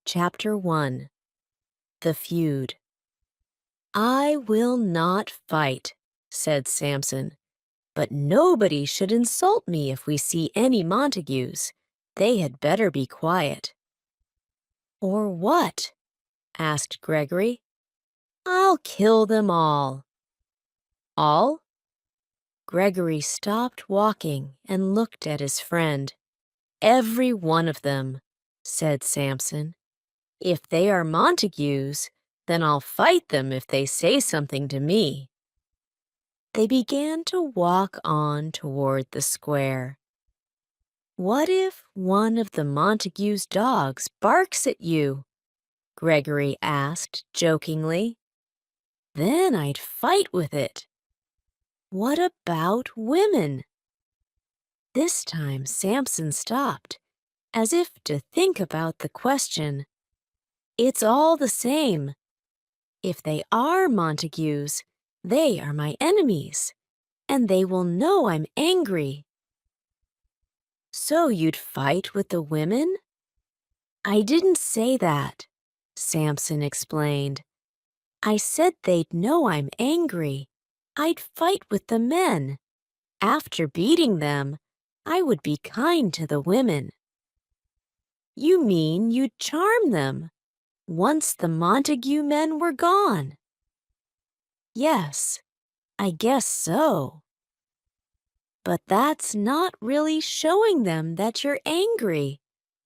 Chapter 1 The Feud I will not fight, said Samson, but nobody should insult me if we see any Montagues. They had better be quiet. Or what? Asked Gregory. I'll kill them all. All? Gregory stopped walking and looked at his friend. Every one of them, said Samson. If they are Montagues, then I'll fight them if they say something to me. They began to walk on toward the square. What if one of the Montagues' dogs barks at you? Gregory asked jokingly. Then I'd fight with it. What about women? This time Samson stopped, as if to think about the question. It's all the same. If they are Montagues, they are my enemies, and they will know I'm angry. So you'd fight with the women? I didn't say that, Samson explained. I said they'd know I'm angry. I'd fight with the men. After beating them, I would be kind to the women. You mean you'd charm them, once the Montague men were gone? Yes, I guess so. But that's not really showing them that you're angry,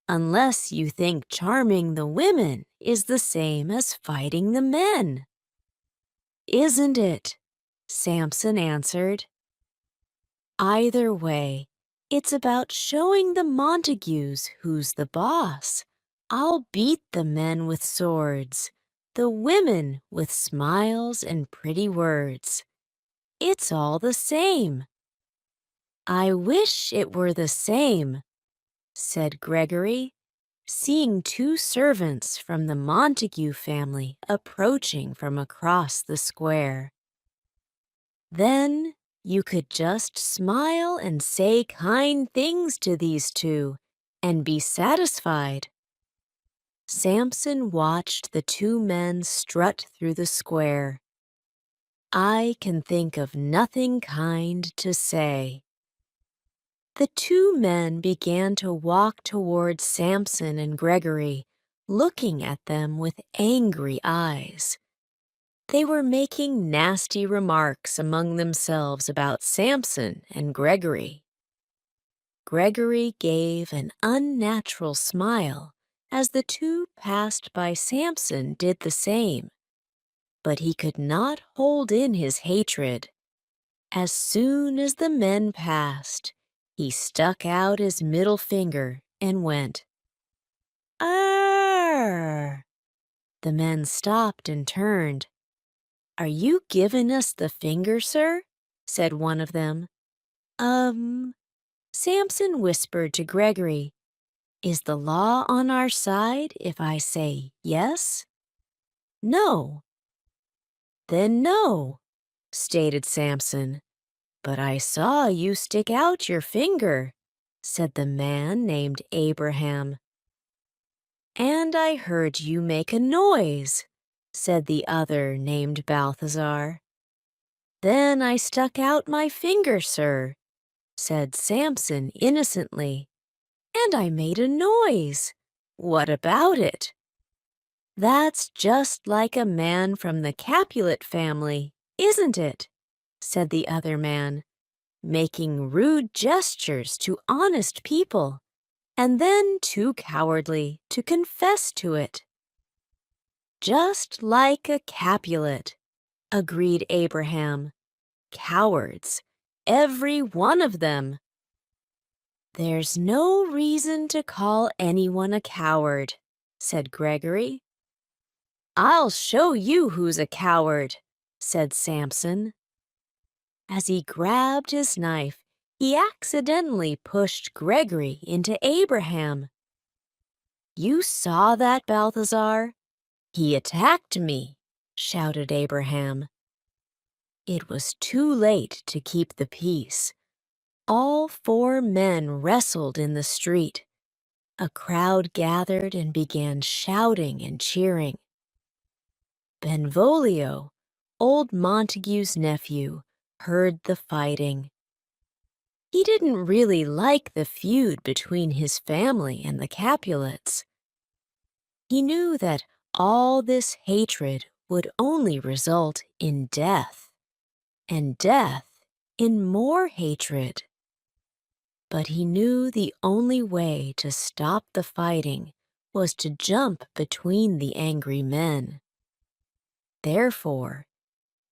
unless you think charming the women is the same as fighting the men. Isn't it? Samson answered. Either way, it's about showing the Montagues who's the boss. I'll beat the men with swords, the women with smiles and pretty words. It's all the same. I wish it were the same, said Gregory, seeing two servants from the Montague family approaching from across the square. Then you could just smile and say kind things to these two and be satisfied. Samson watched the two men strut through the square. I can think of nothing kind to say. The two men began to walk toward Samson and Gregory, looking at them with angry eyes. They were making nasty remarks among themselves about Samson and Gregory. Gregory gave an unnatural smile as the two passed by Samson did the same, but he could not hold in his hatred. As soon as the men passed, he stuck out his middle finger and went, "Arr!" The men stopped and turned. Are you giving us the finger, sir? Said one of them. Samson whispered to Gregory, is the law on our side if I say yes? No. Then no, stated Samson. But I saw you stick out your finger, said the man named Abraham. And I heard you make a noise, said the other named Balthazar. Then I stuck out my finger, sir, said Samson innocently, and I made a noise. What about it? That's just like a man from the Capulet family, isn't it? Said the other man, making rude gestures to honest people, and then too cowardly to confess to it. Just like a Capulet, agreed Abraham. Cowards, every one of them. There's no reason to call anyone a coward, said Gregory. I'll show you who's a coward, said Samson. As he grabbed his knife, he accidentally pushed Gregory into Abraham. You saw that, Balthazar? He attacked me, shouted Abraham. It was too late to keep the peace. All four men wrestled in the street. A crowd gathered and began shouting and cheering. Benvolio, old Montague's nephew, heard the fighting. He didn't really like the feud between his family and the Capulets. He knew that all this hatred would only result in death, and death in more hatred. But he knew the only way to stop the fighting was to jump between the angry men. Therefore,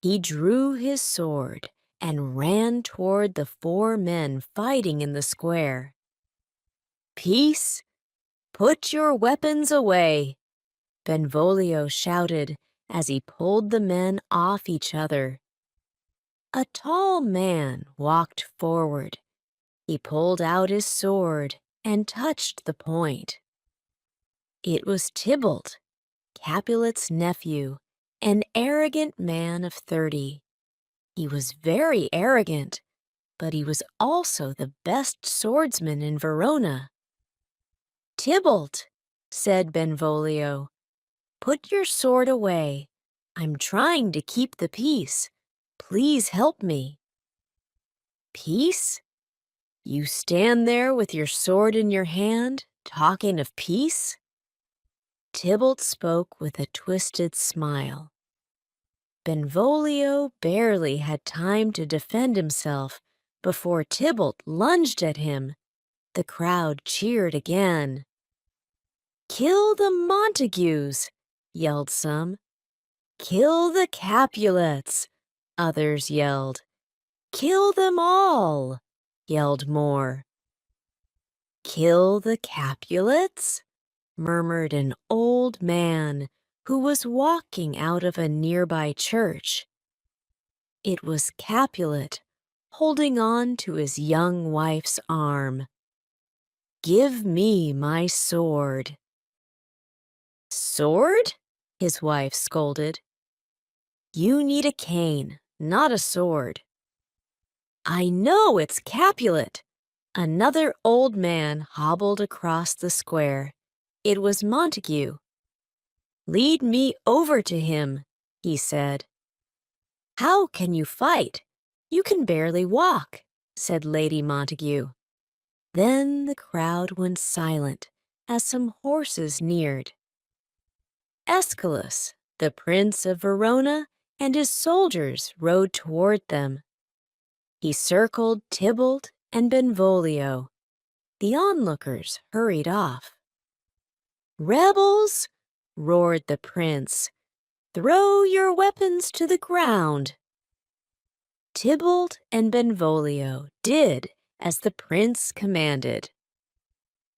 he drew his sword and ran toward the 4 men fighting in the square. "Peace! Put your weapons away!" Benvolio shouted as he pulled the men off each other. A tall man walked forward. He pulled out his sword and touched the point. It was Tybalt, Capulet's nephew, an arrogant man of 30. He was very arrogant, but he was also the best swordsman in Verona. "Tybalt," said Benvolio, "put your sword away. I'm trying to keep the peace. Please help me." "Peace? You stand there with your sword in your hand, talking of peace?" Tybalt spoke with a twisted smile. Benvolio barely had time to defend himself before Tybalt lunged at him. The crowd cheered again. "Kill the Montagues!" yelled some. "Kill the Capulets!" others yelled. "Kill them all!" yelled more. "Kill the Capulets?" murmured an old man who was walking out of a nearby church. It was Capulet, holding on to his young wife's arm. "Give me my sword." "Sword?" his wife scolded. "You need a cane, not a sword." "I know it's Capulet." Another old man hobbled across the square. It was Montague. "Lead me over to him," he said. "How can you fight? You can barely walk," said Lady Montague. Then the crowd went silent as some horses neared. Escalus, the Prince of Verona, and his soldiers rode toward them. He circled Tybalt and Benvolio. The onlookers hurried off. "Rebels!" roared the prince. "Throw your weapons to the ground." Tybalt and Benvolio did as the prince commanded.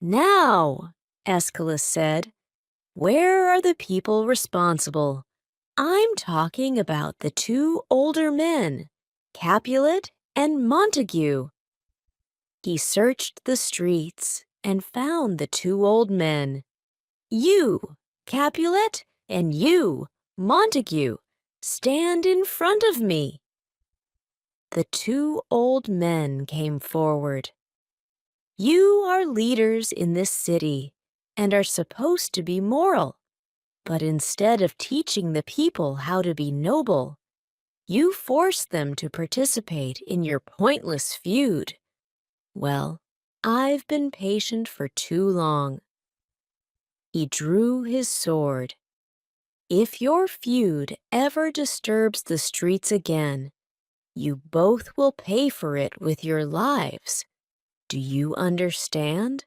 "Now," Escalus said, "where are the people responsible? I'm talking about the 2 older men, Capulet and Montague." He searched the streets and found the 2 old men. "You, Capulet, and you, Montague, stand in front of me." The 2 old men came forward. "You are leaders in this city and are supposed to be moral, but instead of teaching the people how to be noble, you force them to participate in your pointless feud. Well, I've been patient for too long." He drew his sword. "If your feud ever disturbs the streets again, you both will pay for it with your lives. Do you understand?"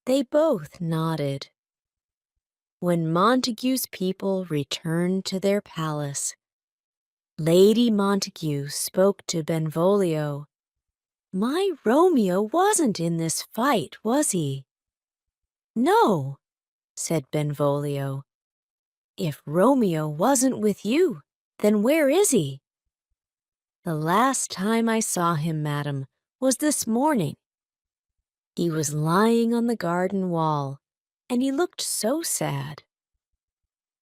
They both nodded. When Montague's people returned to their palace, Lady Montague spoke to Benvolio. "My Romeo wasn't in this fight, was he?" "No," said Benvolio. "If Romeo wasn't with you, then where is he?" "The last time I saw him, madam, was this morning. He was lying on the garden wall, and he looked so sad."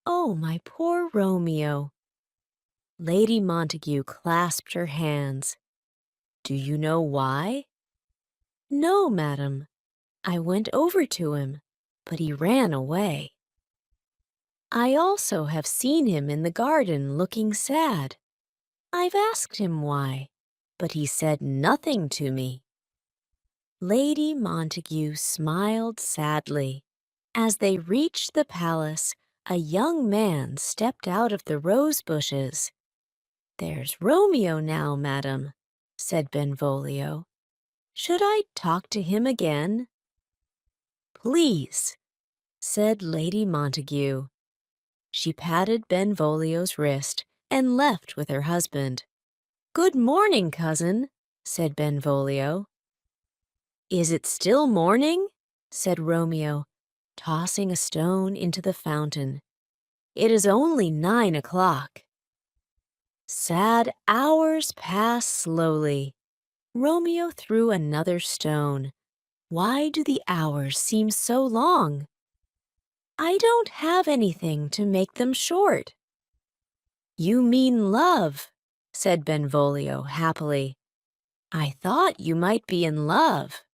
"Oh, my poor Romeo." Lady Montague clasped her hands. "Do you know why?" "No, madam. I went over to him, but he ran away. I also have seen him in the garden looking sad. I've asked him why, but he said nothing to me." Lady Montague smiled sadly. As they reached the palace, a young man stepped out of the rose bushes. "There's Romeo now, madam," said Benvolio. "Should I talk to him again?" "Please," said Lady Montague. She patted Benvolio's wrist and left with her husband. "Good morning, cousin," said Benvolio. "Is it still morning?" said Romeo, tossing a stone into the fountain. "It is only 9 o'clock." Sad hours passed slowly. Romeo threw another stone. "Why do the hours seem so long?" "I don't have anything to make them short." "You mean love," said Benvolio happily. "I thought you might be in love."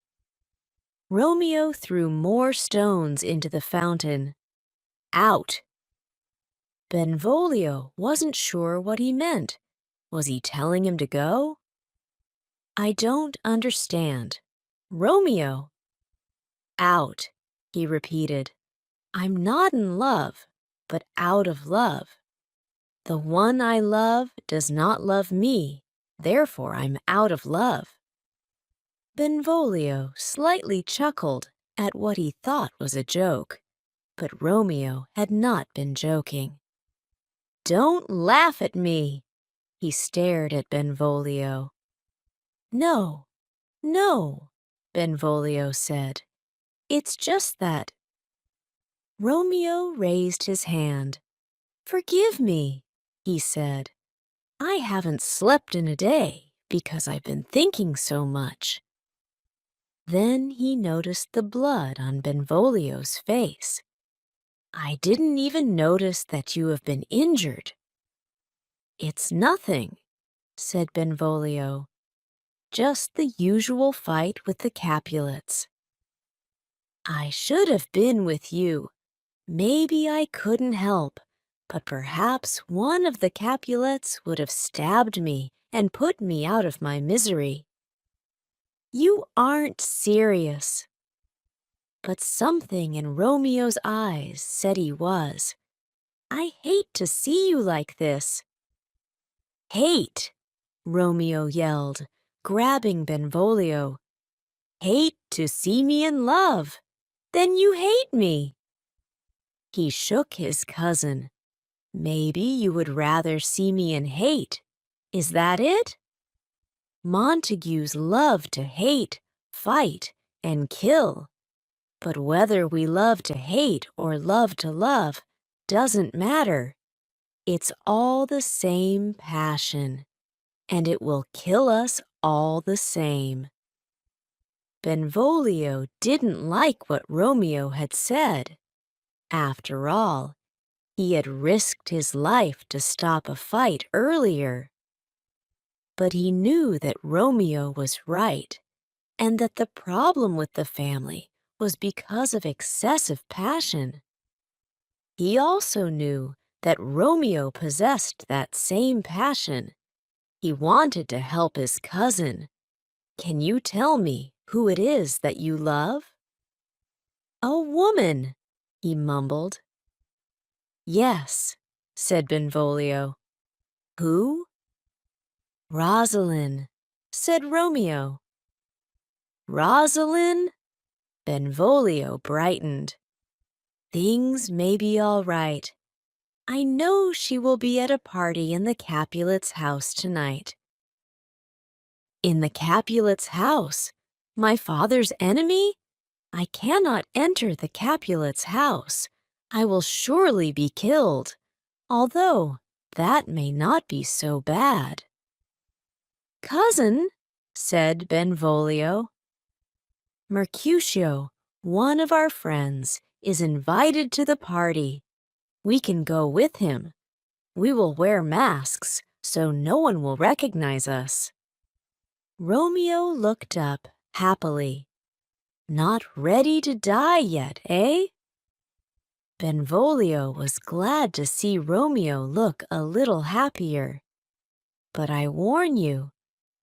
Romeo threw more stones into the fountain. "Out!" Benvolio wasn't sure what he meant. Was he telling him to go? "I don't understand. Romeo." "Out," he repeated. "I'm not in love, but out of love. The one I love does not love me, therefore I'm out of love." Benvolio slightly chuckled at what he thought was a joke, but Romeo had not been joking. "Don't laugh at me!" He stared at Benvolio. "No, no," Benvolio said. "It's just that—" Romeo raised his hand. "Forgive me," he said. "I haven't slept in a day because I've been thinking so much." Then he noticed the blood on Benvolio's face. "I didn't even notice that you have been injured." "It's nothing," said Benvolio. "Just the usual fight with the Capulets." "I should have been with you. Maybe I couldn't help, but perhaps one of the Capulets would have stabbed me and put me out of my misery." "You aren't serious." But something in Romeo's eyes said he was. "I hate to see you like this." "Hate!" Romeo yelled, grabbing Benvolio. "Hate to see me in love. Then you hate me." He shook his cousin. "Maybe you would rather see me in hate. Is that it?" Montagues love to hate, fight, and kill. But whether we love to hate or love to love doesn't matter. It's all the same passion, and it will kill us all the same. Benvolio didn't like what Romeo had said. After all, he had risked his life to stop a fight earlier. But he knew that Romeo was right, and that the problem with the family was because of excessive passion. He also knew that Romeo possessed that same passion. He wanted to help his cousin. "Can you tell me who it is that you love?" "A woman," he mumbled. "Yes," said Benvolio. "Who?" "Rosalind," said Romeo. "Rosalind?" Benvolio brightened. "Things may be all right. I know she will be at a party in the Capulet's house tonight." "In the Capulet's house? My father's enemy? I cannot enter the Capulet's house. I will surely be killed, although that may not be so bad." "Cousin," said Benvolio, "Mercutio, one of our friends, is invited to the party. We can go with him. We will wear masks so no one will recognize us." Romeo looked up happily. Not ready to die yet, eh? Benvolio was glad to see Romeo look a little happier. But I warn you,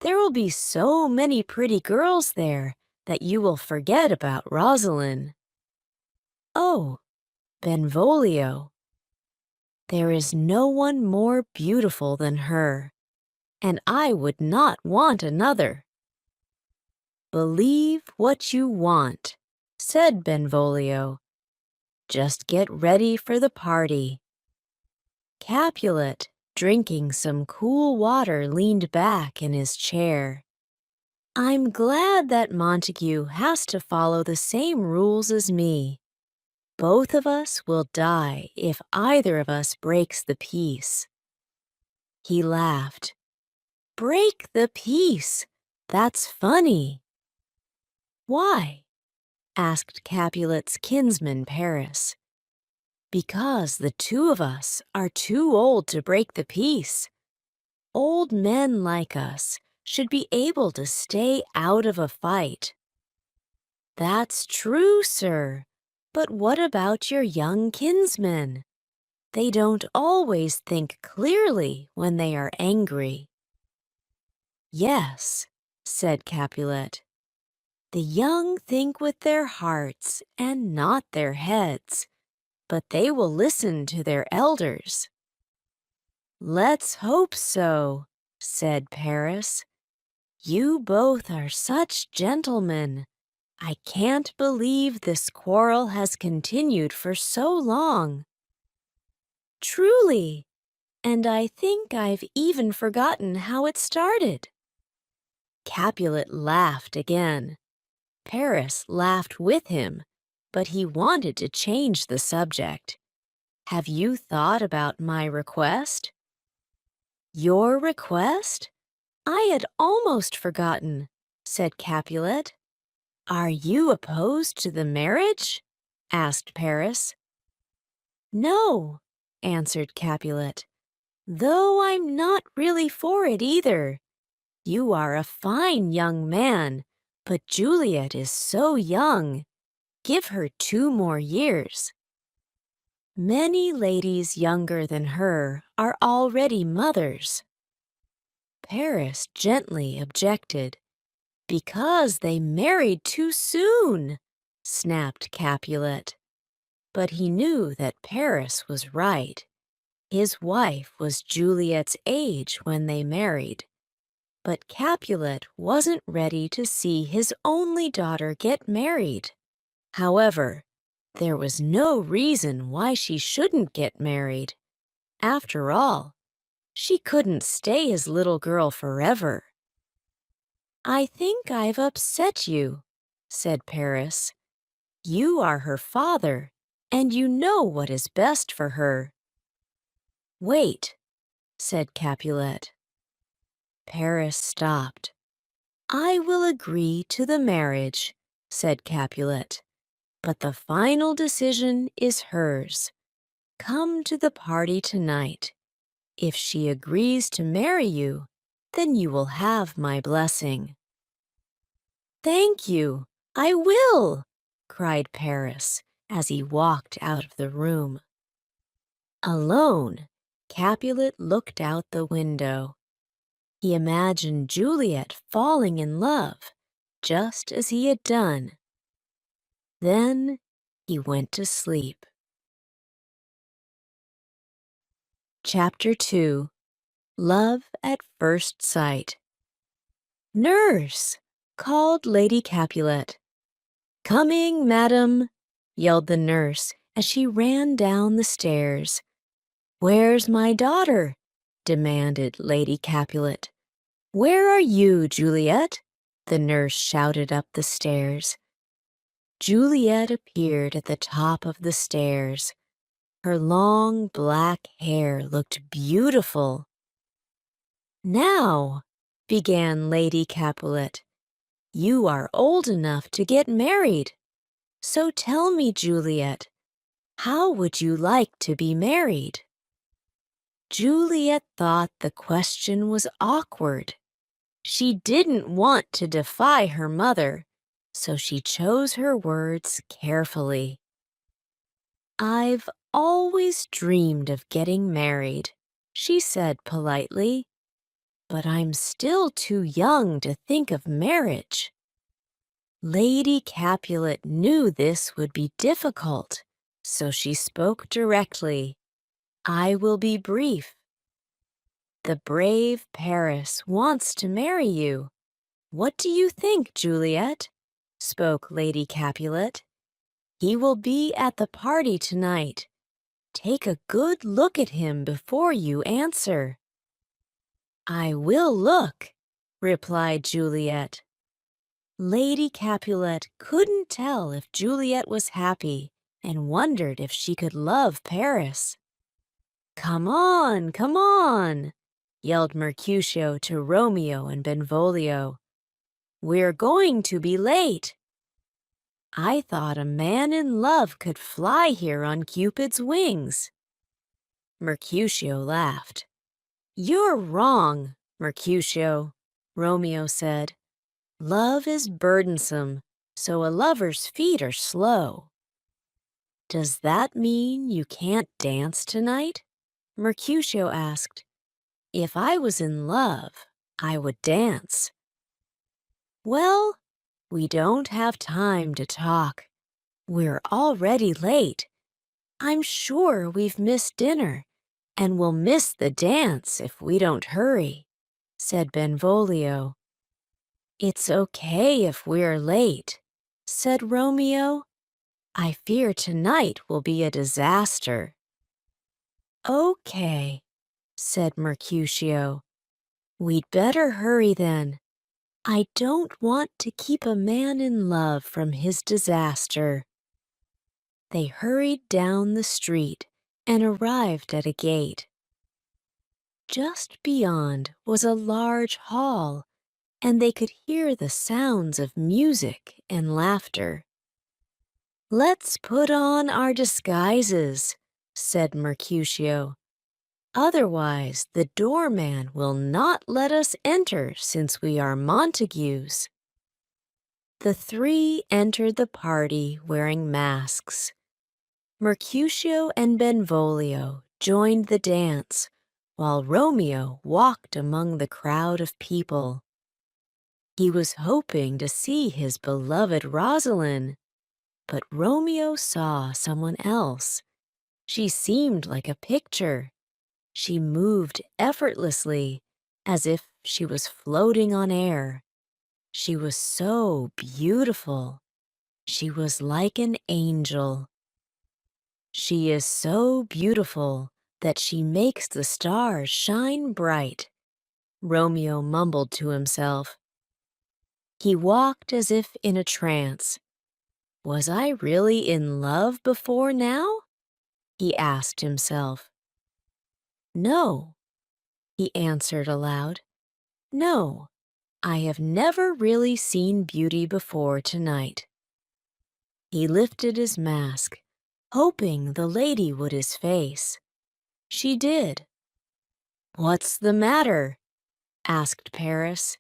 there will be so many pretty girls there that you will forget about Rosalind. Oh, Benvolio, there is no one more beautiful than her, and I would not want another. Believe what you want, said Benvolio. Just get ready for the party. Capulet, drinking some cool water, leaned back in his chair. I'm glad that Montague has to follow the same rules as me. Both of us will die if either of us breaks the peace. He laughed. Break the peace? That's funny. Why? Asked Capulet's kinsman Paris. Because the two of us are too old to break the peace. Old men like us should be able to stay out of a fight. That's true, sir, but what about your young kinsmen? They don't always think clearly when they are angry. Yes, said Capulet. The young think with their hearts and not their heads, but they will listen to their elders. Let's hope so, said Paris. You both are such gentlemen. I can't believe this quarrel has continued for so long. Truly, and I think I've even forgotten how it started. Capulet laughed again. Paris laughed with him, but he wanted to change the subject. Have you thought about my request? Your request? I had almost forgotten, said Capulet. Are you opposed to the marriage? Asked Paris. No, answered Capulet, though I'm not really for it either. You are a fine young man, but Juliet is so young. Give her 2 more years. Many ladies younger than her are already mothers. Paris gently objected. Because they married too soon, snapped Capulet. But he knew that Paris was right. His wife was Juliet's age when they married. But Capulet wasn't ready to see his only daughter get married. However, there was no reason why she shouldn't get married. After all, she couldn't stay his little girl forever. I think I've upset you, said Paris. You are her father, and you know what is best for her. Wait, said Capulet. Paris stopped. I will agree to the marriage, said Capulet, but the final decision is hers. Come to the party tonight. If she agrees to marry you, then you will have my blessing. Thank you, I will, cried Paris as he walked out of the room. Alone, Capulet looked out the window. He imagined Juliet falling in love, just as he had done. Then he went to sleep. Chapter 2. Love at First Sight. Nurse! Called Lady Capulet. Coming, madam, yelled the nurse as she ran down the stairs. Where's my daughter? Demanded Lady Capulet. Where are you, Juliet? The nurse shouted up the stairs. Juliet appeared at the top of the stairs. Her long black hair looked beautiful. Now, began Lady Capulet, you are old enough to get married. So tell me, Juliet, how would you like to be married? Juliet thought the question was awkward. She didn't want to defy her mother, so she chose her words carefully. "I've always dreamed of getting married," she said politely, "but I'm still too young to think of marriage." Lady Capulet knew this would be difficult, so she spoke directly. "I will be brief. The brave Paris wants to marry you. What do you think, Juliet?" spoke Lady Capulet. "He will be at the party tonight. Take a good look at him before you answer." "I will look," replied Juliet. Lady Capulet couldn't tell if Juliet was happy and wondered if she could love Paris. Come on," yelled Mercutio to Romeo and Benvolio. "We're going to be late." "I thought a man in love could fly here on Cupid's wings." Mercutio laughed. "You're wrong, Mercutio," Romeo said. "Love is burdensome, so a lover's feet are slow." "Does that mean you can't dance tonight?" Mercutio asked. "If I was in love, I would dance." "Well, we don't have time to talk. We're already late. I'm sure we've missed dinner, and we'll miss the dance if we don't hurry," said Benvolio. "It's okay if we're late," said Romeo. "I fear tonight will be a disaster." "Okay," said Mercutio. "We'd better hurry then. I don't want to keep a man in love from his disaster." They hurried down the street and arrived at a gate. Just beyond was a large hall, and they could hear the sounds of music and laughter. "Let's put on our disguises," said Mercutio. "Otherwise the doorman will not let us enter since we are Montagues." The three entered the party wearing masks. Mercutio and Benvolio joined the dance, while Romeo walked among the crowd of people. He was hoping to see his beloved Rosalind, but Romeo saw someone else. She seemed like a picture. She moved effortlessly, as if she was floating on air. She was so beautiful. She was like an angel. "She is so beautiful that she makes the stars shine bright," Romeo mumbled to himself. He walked as if in a trance. "Was I really in love before now?" he asked himself. "No," he answered aloud. "No, I have never really seen beauty before tonight." He lifted his mask, hoping the lady would his face. She did. "What's the matter?" asked Paris,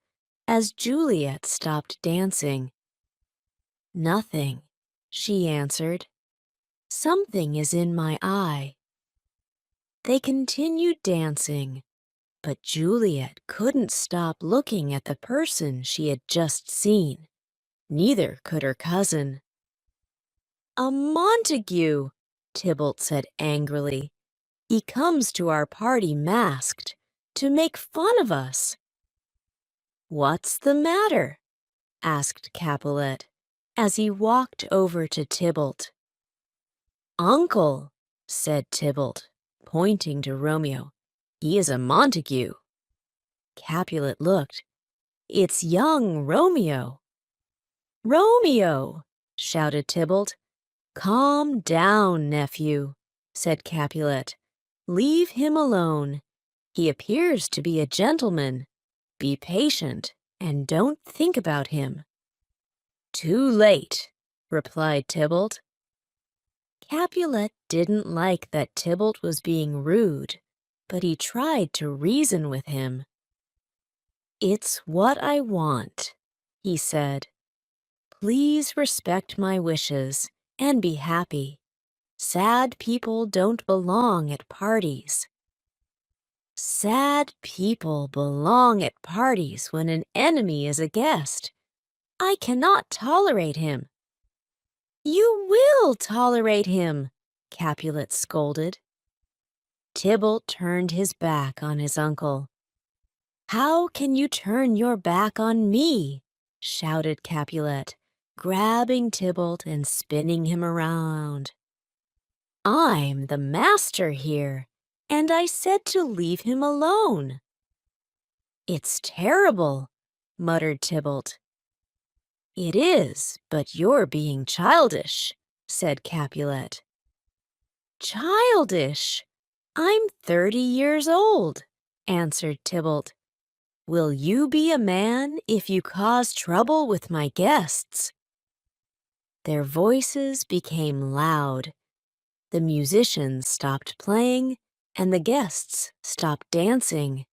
as Juliet stopped dancing. "Nothing," she answered. "Something is in my eye." They continued dancing, but Juliet couldn't stop looking at the person she had just seen. Neither could her cousin. "A Montague," Tybalt said angrily. "He comes to our party masked, to make fun of us." "What's the matter?" asked Capulet, as he walked over to Tybalt. "Uncle," said Tybalt, pointing to Romeo. "He is a Montague." Capulet looked. "It's young Romeo." "Romeo!" shouted Tybalt. "Calm down, nephew," said Capulet. "Leave him alone. He appears to be a gentleman. Be patient, and don't think about him." "Too late," replied Tybalt. Capulet didn't like that Tybalt was being rude, but he tried to reason with him. "It's what I want," he said. Please respect my wishes and be happy. Sad people don't belong at parties. Sad people belong at parties when an enemy is a guest. I cannot tolerate him. You will tolerate him, Capulet scolded. Tybalt turned his back on his uncle. How can you turn your back on me? Shouted Capulet, grabbing Tybalt and spinning him around. I'm the master here, and I said to leave him alone. It's terrible, muttered Tybalt. It is, but you're being childish, said Capulet. Childish? I'm 30 years old, answered Tybalt. Will you be a man if you cause trouble with my guests? Their voices became loud. The musicians stopped playing, and the guests stopped dancing.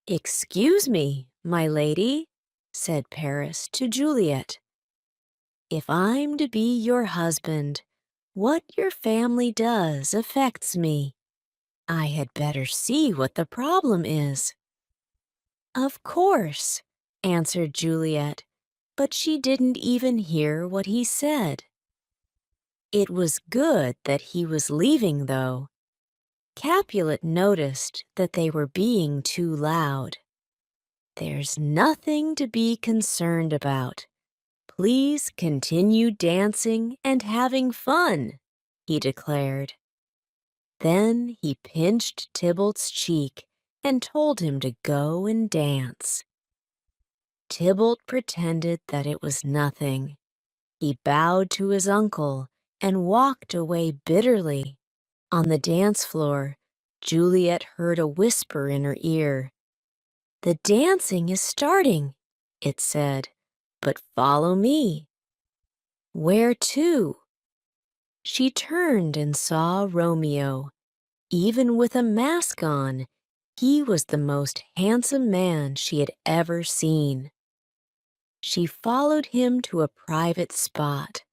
Excuse me, my lady, said Paris to Juliet. If I'm to be your husband, what your family does affects me. I had better see what the problem is. Of course, answered Juliet, but she didn't even hear what he said. It was good that he was leaving, though. Capulet noticed that they were being too loud. There's nothing to be concerned about. Please continue dancing and having fun, he declared. Then he pinched Tybalt's cheek and told him to go and dance. Tybalt pretended that it was nothing. He bowed to his uncle and walked away bitterly. On the dance floor, Juliet heard a whisper in her ear. The dancing is starting, it said, but follow me. Where to? She turned and saw Romeo. Even with a mask on, he was the most handsome man she had ever seen. She followed him to a private spot.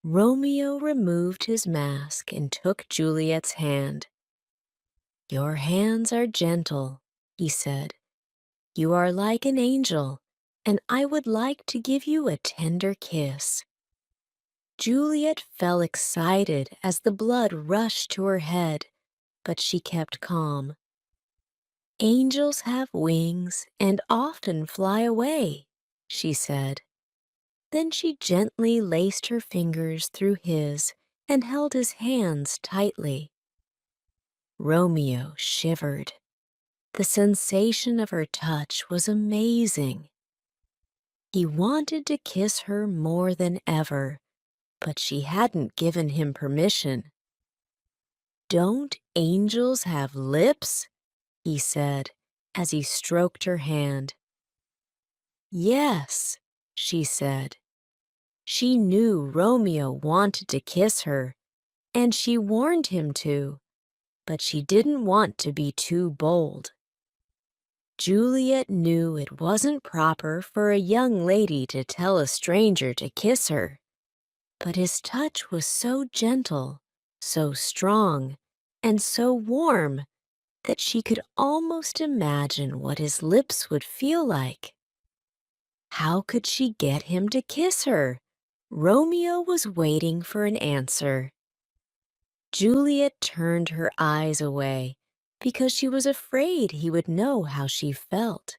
Romeo removed his mask and took Juliet's hand. Your hands are gentle, he said. You are like an angel, and I would like to give you a tender kiss. Juliet felt excited as the blood rushed to her head, but she kept calm. Angels have wings and often fly away, she said. Then she gently laced her fingers through his and held his hands tightly. Romeo shivered. The sensation of her touch was amazing. He wanted to kiss her more than ever, but she hadn't given him permission. Don't angels have lips? He said as he stroked her hand. Yes, she said. She knew Romeo wanted to kiss her, and she warned him to, but she didn't want to be too bold. Juliet knew it wasn't proper for a young lady to tell a stranger to kiss her, but his touch was so gentle, so strong, and so warm that she could almost imagine what his lips would feel like. How could she get him to kiss her? Romeo was waiting for an answer. Juliet turned her eyes away because she was afraid he would know how she felt.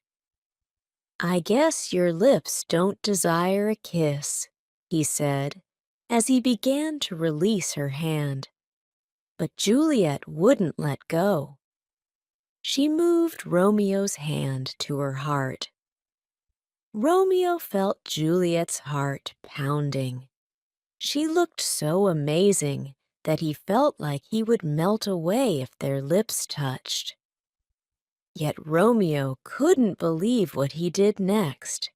I guess your lips don't desire a kiss, he said, as he began to release her hand. But Juliet wouldn't let go. She moved Romeo's hand to her heart. Romeo felt Juliet's heart pounding. She looked so amazing that he felt like he would melt away if their lips touched. Yet Romeo couldn't believe what he did next.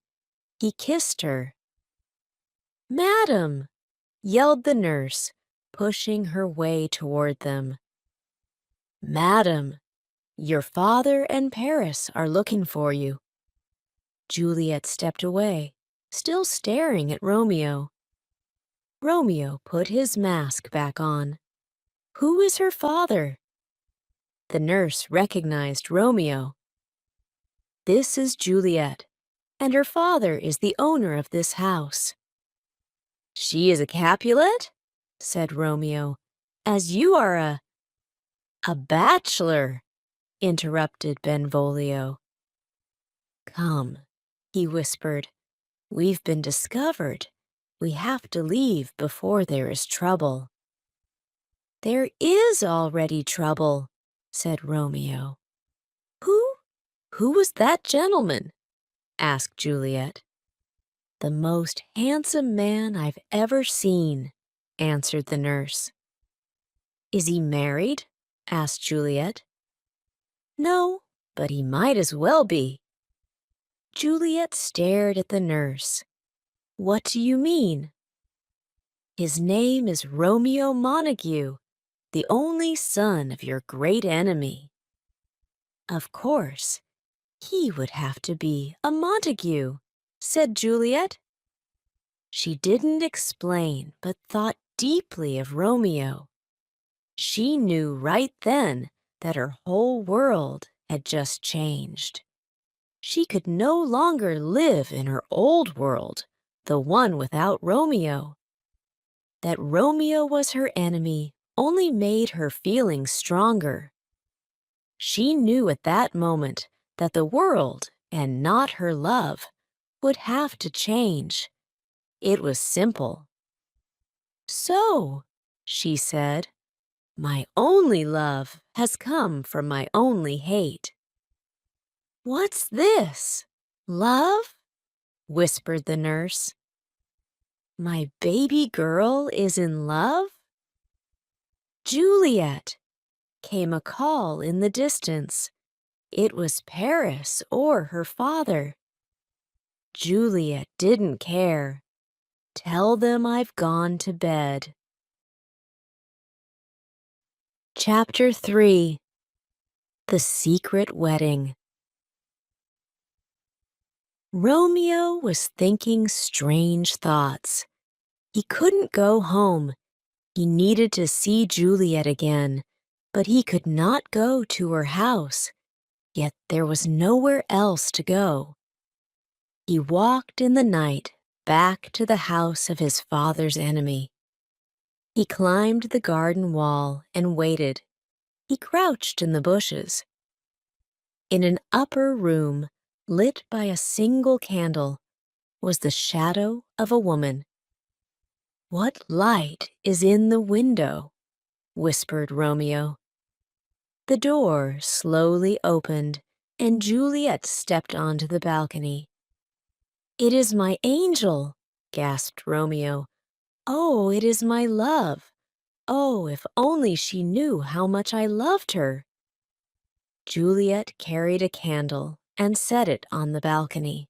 He kissed her. Madam, yelled the nurse, pushing her way toward them. Madam, your father and Paris are looking for you. Juliet stepped away, still staring at Romeo. Romeo put his mask back on. Who is her father? The nurse recognized Romeo. This is Juliet, and her father is the owner of this house. She is a Capulet? Said Romeo, as you are a bachelor, interrupted Benvolio. Come, he whispered, we've been discovered. We have to leave before there is trouble. There is already trouble, said Romeo. Who was that gentleman? Asked Juliet. The most handsome man I've ever seen, answered the nurse. Is he married? Asked Juliet. No, but he might as well be. Juliet stared at the nurse. What do you mean? His name is Romeo Montague, the only son of your great enemy. Of course, he would have to be a Montague, said Juliet. She didn't explain, but thought deeply of Romeo. She knew right then that her whole world had just changed. She could no longer live in her old world, the one without Romeo. That Romeo was her enemy only made her feelings stronger. She knew at that moment that the world, and not her love, would have to change. It was simple. So, she said, my only love has come from my only hate. What's this? Love? Whispered the nurse. My baby girl is in love? Juliet! Came a call in the distance. It was Paris or her father. Juliet didn't care. Tell them I've gone to bed. Chapter 3. The Secret Wedding. Romeo was thinking strange thoughts. He couldn't go home. He needed to see Juliet again, but he could not go to her house. Yet there was nowhere else to go. He walked in the night back to the house of his father's enemy. He climbed the garden wall and waited. He crouched in the bushes. In an upper room, lit by a single candle, was the shadow of a woman. What light is in the window? Whispered Romeo. The door slowly opened, and Juliet stepped onto the balcony. It is my angel, gasped Romeo. Oh, it is my love. Oh, if only she knew how much I loved her. Juliet carried a candle and set it on the balcony.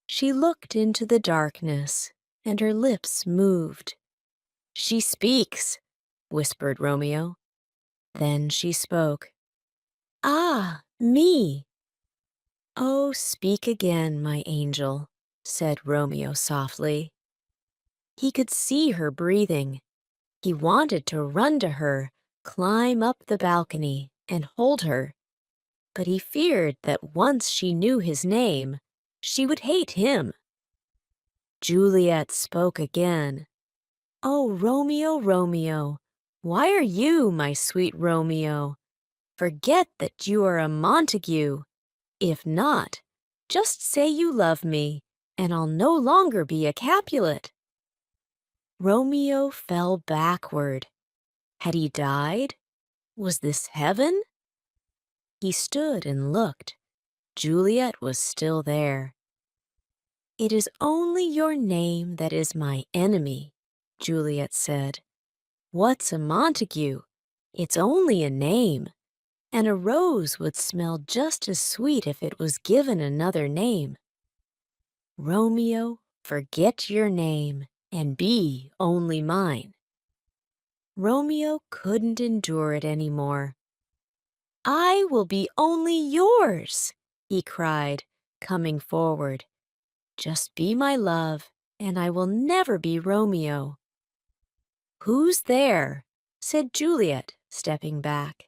She looked into the darkness, and her lips moved. She speaks, whispered Romeo. Then she spoke. Ah, me! Oh, speak again, my angel, said Romeo softly. He could see her breathing. He wanted to run to her, climb up the balcony, and hold her. But he feared that once she knew his name, she would hate him. Juliet spoke again. Oh, Romeo, Romeo, why are you, my sweet Romeo? Forget that you are a Montague. If not, just say you love me, and I'll no longer be a Capulet. Romeo fell backward. Had he died? Was this heaven? He stood and looked. Juliet was still there. It is only your name that is my enemy, Juliet said. What's a Montague? It's only a name, and a rose would smell just as sweet if it was given another name. Romeo, forget your name and be only mine. Romeo couldn't endure it any more. I will be only yours, he cried, coming forward. Just be my love, and I will never be Romeo." "Who's there?" said Juliet, stepping back.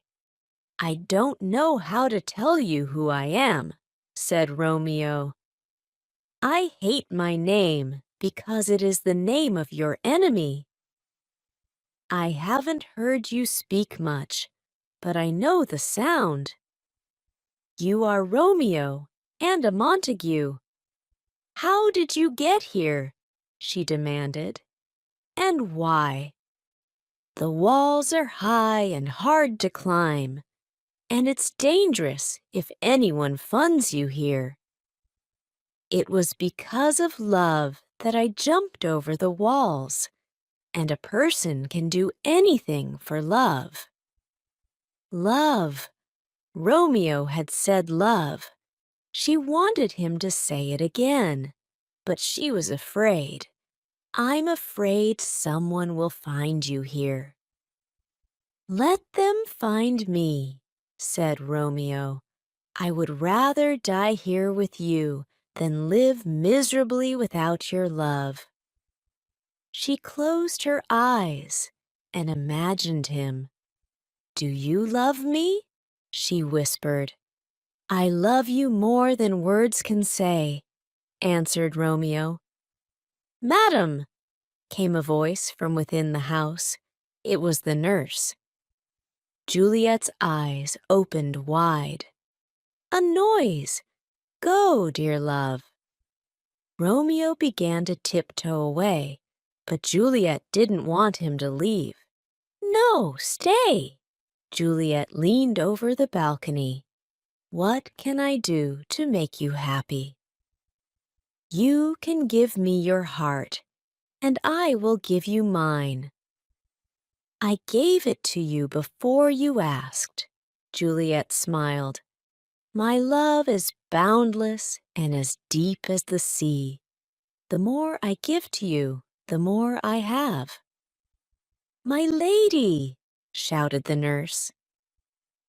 "I don't know how to tell you who I am," said Romeo. "I hate my name because it is the name of your enemy. I haven't heard you speak much, but I know the sound. You are Romeo and a Montague. How did you get here?" she demanded. "And why?" "The walls are high and hard to climb, and it's dangerous if anyone funds you here. It was because of love that I jumped over the walls, and a person can do anything for love." Love! Romeo had said love. She wanted him to say it again, but she was afraid. "I'm afraid someone will find you here." "Let them find me," said Romeo. "I would rather die here with you than live miserably without your love." She closed her eyes and imagined him. "Do you love me?" she whispered. "I love you more than words can say," answered Romeo. "Madam!" came a voice from within the house. It was the nurse. Juliet's eyes opened wide. "A noise! Go, dear love." Romeo began to tiptoe away, but Juliet didn't want him to leave. "No, stay." Juliet leaned over the balcony. "What can I do to make you happy?" "You can give me your heart, and I will give you mine." "I gave it to you before you asked." Juliet smiled. "My love is boundless and as deep as the sea. The more I give to you, the more I have." "My lady!" shouted the nurse.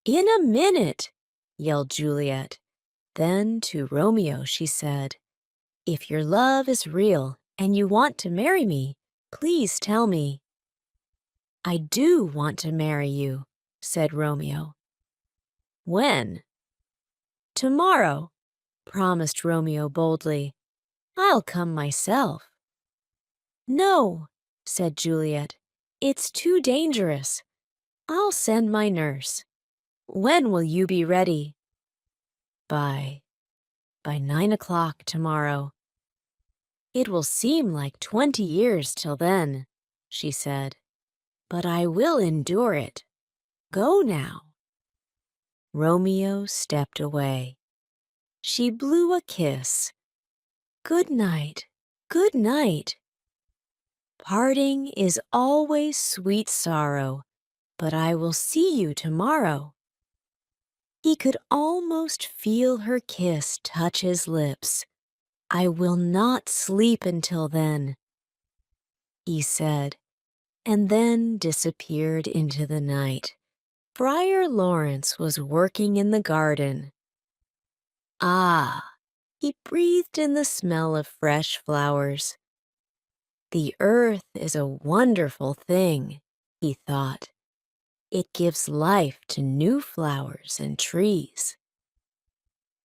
"In a minute!" yelled Juliet. Then to Romeo she said, "If your love is real and you want to marry me, please tell me." "I do want to marry you," said Romeo. "When?" "Tomorrow," promised Romeo boldly. "I'll come myself." "No," said Juliet. "It's too dangerous. I'll send my nurse. When will you be ready?" By 9 o'clock tomorrow." "It will seem like 20 years till then," she said. "But I will endure it. Go now." Romeo stepped away. She blew a kiss. "Good night, good night." "Parting is always sweet sorrow, but I will see you tomorrow." He could almost feel her kiss touch his lips. "I will not sleep until then," he said, and then disappeared into the night. Friar Lawrence was working in the garden. Ah! He breathed in the smell of fresh flowers. "The earth is a wonderful thing," he thought. "It gives life to new flowers and trees."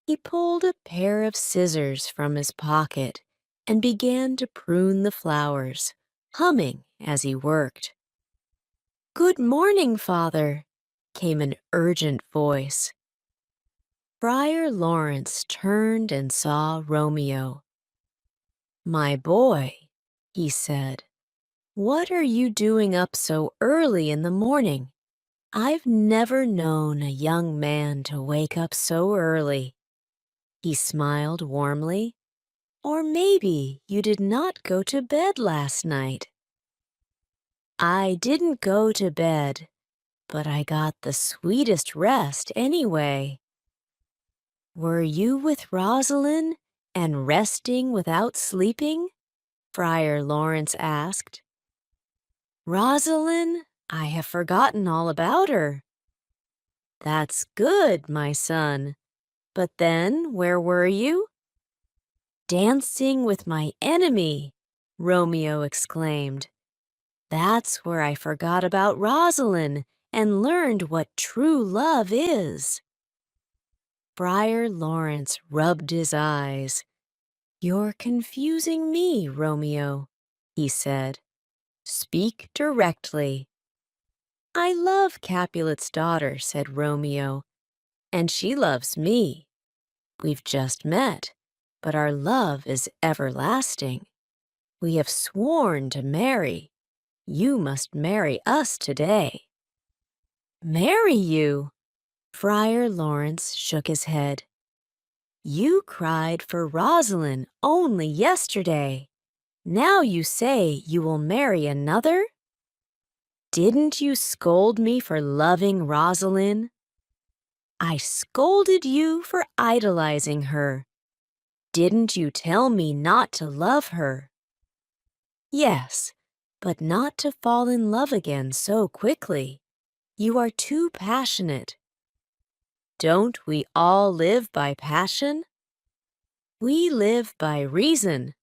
He pulled a pair of scissors from his pocket and began to prune the flowers, humming as he worked. "Good morning, Father," came an urgent voice. Friar Lawrence turned and saw Romeo. "My boy," he said, "what are you doing up so early in the morning? I've never known a young man to wake up so early." He smiled warmly. "Or maybe you did not go to bed last night." "I didn't go to bed, but I got the sweetest rest anyway." "Were you with Rosalind and resting without sleeping?" Friar Lawrence asked. "Rosalind? I have forgotten all about her." "That's good, my son. But then, where were you?" dancing with my enemy," Romeo exclaimed. "That's where I forgot about Rosalind and learned what true love is." Friar Lawrence rubbed his eyes. "You're confusing me, Romeo," he said. "Speak directly." "I love Capulet's daughter," said Romeo, "and she loves me. We've just met, but our love is everlasting. We have sworn to marry. You must marry us today." "Marry you?" Friar Lawrence shook his head. "You cried for Rosalind only yesterday. Now you say you will marry another? Didn't you scold me for loving Rosalind?" "I scolded you for idolizing her. Didn't you tell me not to love her?" "Yes, but not to fall in love again so quickly. You are too passionate." "Don't we all live by passion?" "We live by reason,"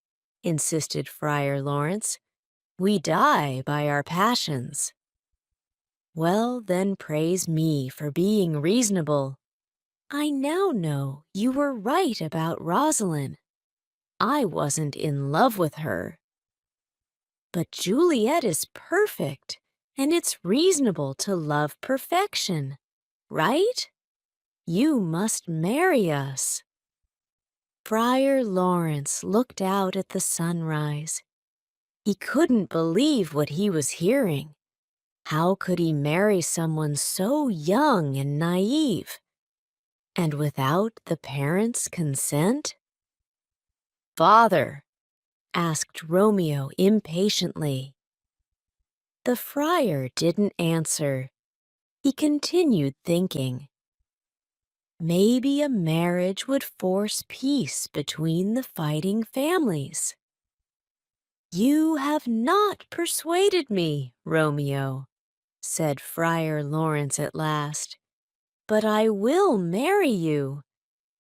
insisted Friar Lawrence. "We die by our passions." "Well, then praise me for being reasonable. I now know you were right about Rosalind. I wasn't in love with her. But Juliet is perfect, and it's reasonable to love perfection, right? You must marry us." Friar Lawrence looked out at the sunrise. He couldn't believe what he was hearing. How could he marry someone so young and naive? And without the parents' consent? "Father," asked Romeo impatiently. The friar didn't answer. He continued thinking. Maybe a marriage would force peace between the fighting families. "You have not persuaded me, Romeo," said Friar Lawrence at last. "But I will marry you,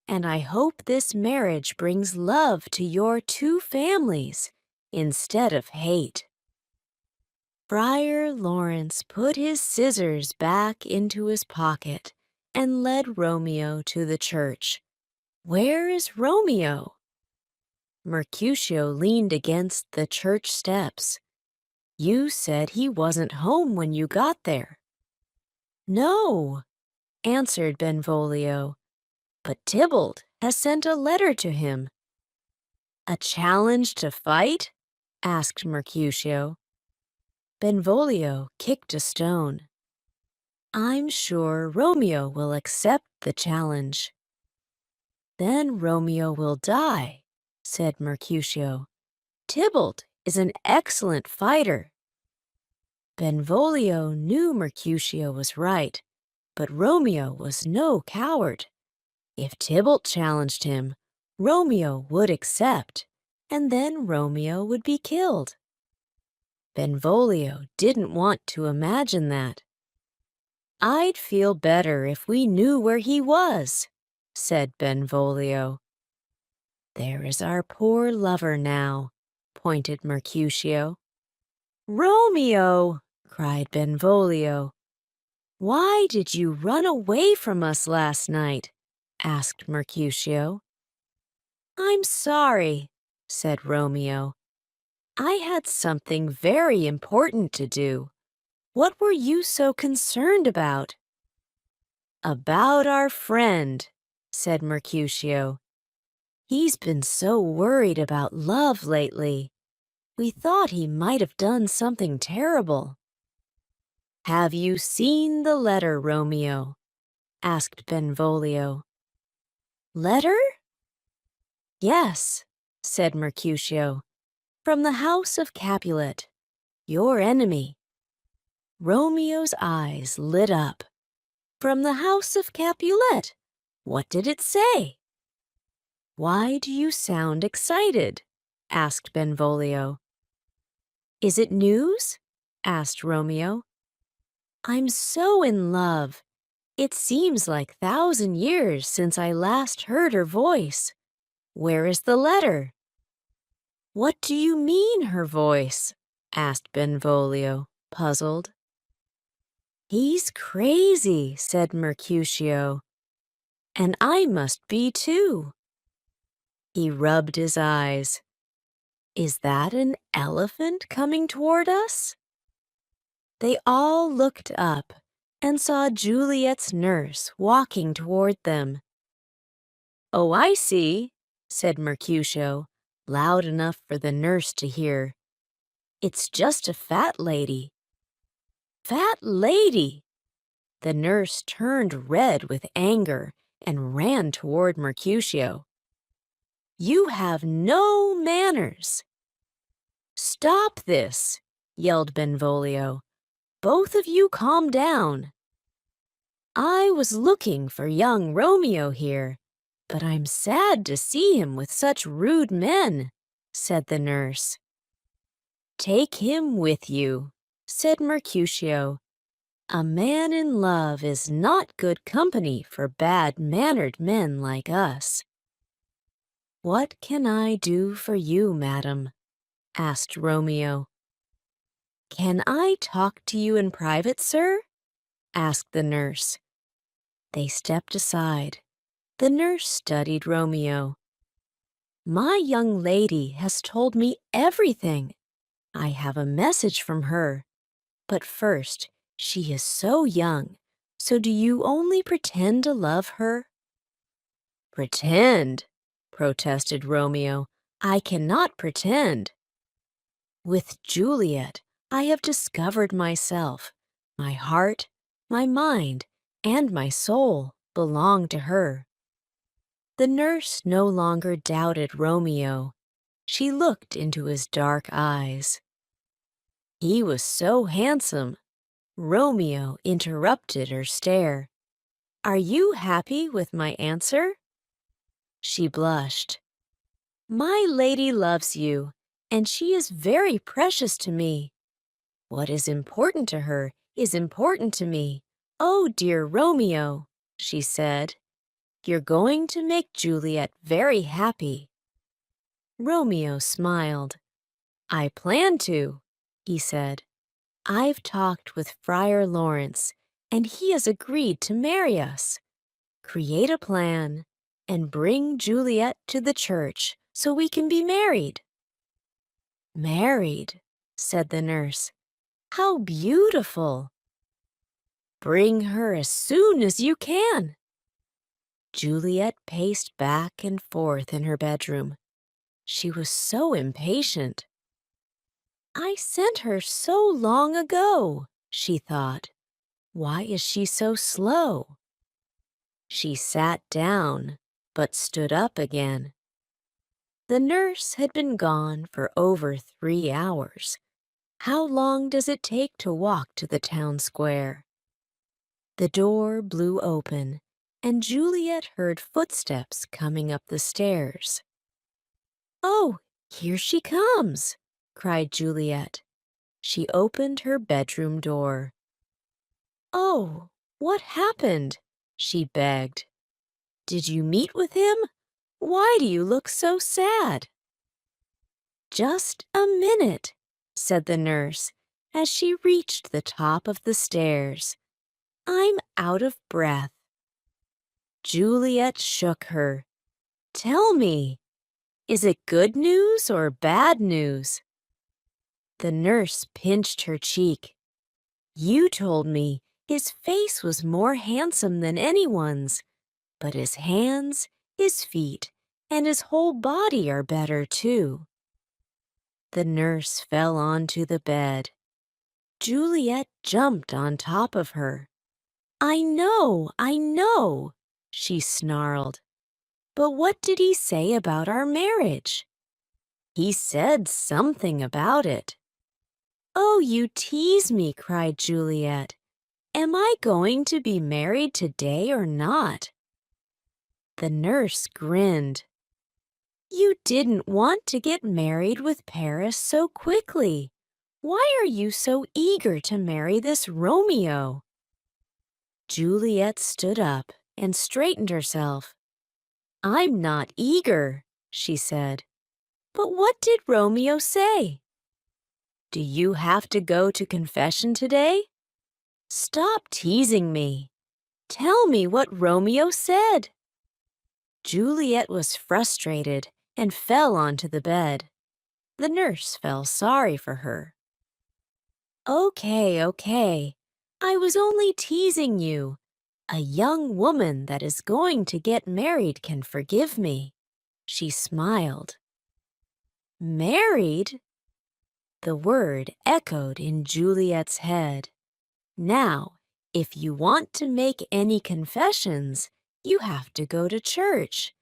and I hope this marriage brings love to your two families instead of hate." Friar Lawrence put his scissors back into his pocket and led Romeo to the church. "Where is Romeo?" Mercutio leaned against the church steps. "You said he wasn't home when you got there." "No," answered Benvolio, "but Tybalt has sent a letter to him." "A challenge to fight?" asked Mercutio. Benvolio kicked a stone. "I'm sure Romeo will accept the challenge." "Then Romeo will die," said Mercutio. "Tybalt is an excellent fighter." Benvolio knew Mercutio was right, but Romeo was no coward. If Tybalt challenged him, Romeo would accept, and then Romeo would be killed. Benvolio didn't want to imagine that. "I'd feel better if we knew where he was," said Benvolio. "There is our poor lover now," pointed Mercutio. "Romeo!" cried Benvolio. "Why did you run away from us last night?" asked Mercutio. "I'm sorry," said Romeo. "I had something very important to do. What were you so concerned about?" "About our friend," said Mercutio. "He's been so worried about love lately. We thought he might have done something terrible." "Have you seen the letter, Romeo?" asked Benvolio. "Letter?" "Yes," said Mercutio, "from the house of Capulet, your enemy." Romeo's eyes lit up. "From the house of Capulet? What did it say?" "Why do you sound excited?" asked Benvolio. "Is it news?" asked Romeo. "I'm so in love. It seems like 1,000 years since I last heard her voice. Where is the letter?" "What do you mean, her voice?" asked Benvolio, puzzled. "He's crazy," said Mercutio, "and I must be too." He rubbed his eyes. "Is that an elephant coming toward us?" They all looked up and saw Juliet's nurse walking toward them. "Oh, I see," said Mercutio, loud enough for the nurse to hear. "It's just a fat lady." "Fat lady!" The nurse turned red with anger and ran toward Mercutio. "You have no manners." "Stop this!" yelled Benvolio. "Both of you calm down. I was looking for young Romeo here, but I'm sad to see him with such rude men," said the nurse. "Take him with you," said Mercutio. "A man in love is not good company for bad-mannered men like us." "What can I do for you, madam?" asked Romeo. "Can I talk to you in private, sir?" asked the nurse. They stepped aside. The nurse studied Romeo. "My young lady has told me everything. I have a message from her. But first, she is so young, so do you only pretend to love her?" "Pretend?" protested Romeo. "I cannot pretend. With Juliet, I have discovered myself. My heart, my mind, and my soul belong to her." The nurse no longer doubted Romeo. She looked into his dark eyes. He was so handsome. Romeo interrupted her stare. "Are you happy with my answer?" She blushed. "My lady loves you, and she is very precious to me. What is important to her is important to me. Oh, dear Romeo," she said, "you're going to make Juliet very happy." Romeo smiled. "I plan to," he said. "I've talked with Friar Lawrence, and he has agreed to marry us. Create a plan and bring Juliet to the church so we can be married." "Married," said the nurse. "How beautiful!" "Bring her as soon as you can." Juliet paced back and forth in her bedroom. She was so impatient. "I sent her so long ago," she thought. "Why is she so slow?" She sat down, but stood up again. The nurse had been gone for over 3 hours. How long does it take to walk to the town square? The door blew open, and Juliet heard footsteps coming up the stairs. "Oh, here she comes!" cried Juliet. She opened her bedroom door. "Oh, what happened?" she begged. "Did you meet with him? Why do you look so sad?" "Just a minute," said the nurse as she reached the top of the stairs. "I'm out of breath." Juliet shook her. "Tell me, is it good news or bad news?" The nurse pinched her cheek. "You told me his face was more handsome than anyone's, but his hands, his feet, and his whole body are better too." The nurse fell onto the bed. Juliet jumped on top of her. I know," she snarled. "But what did he say about our marriage?" "He said something about it." "Oh, you tease me," cried Juliet. "Am I going to be married today or not?" The nurse grinned. "You didn't want to get married with Paris so quickly. Why are you so eager to marry this Romeo?" Juliet stood up and straightened herself. "I'm not eager," she said. But what did Romeo say? Do you have to go to confession today? Stop teasing me. Tell me what Romeo said. Juliet was frustrated and fell onto the bed. The nurse felt sorry for her. Okay. I was only teasing you. A young woman that is going to get married can forgive me. She smiled. Married? The word echoed in Juliet's head. Now, if you want to make any confessions, you have to go to church.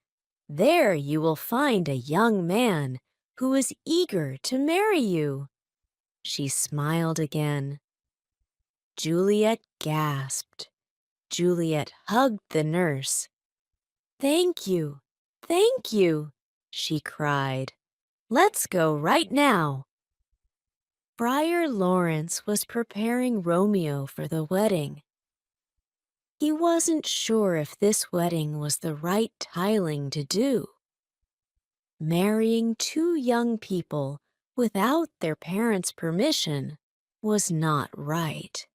There you will find a young man who is eager to marry you. She smiled again. Juliet gasped. Juliet hugged the nurse. Thank you, she cried. Let's go right now. Friar Lawrence was preparing Romeo for the wedding. He wasn't sure if this wedding was the right tiling to do. Marrying two young people without their parents' permission was not right.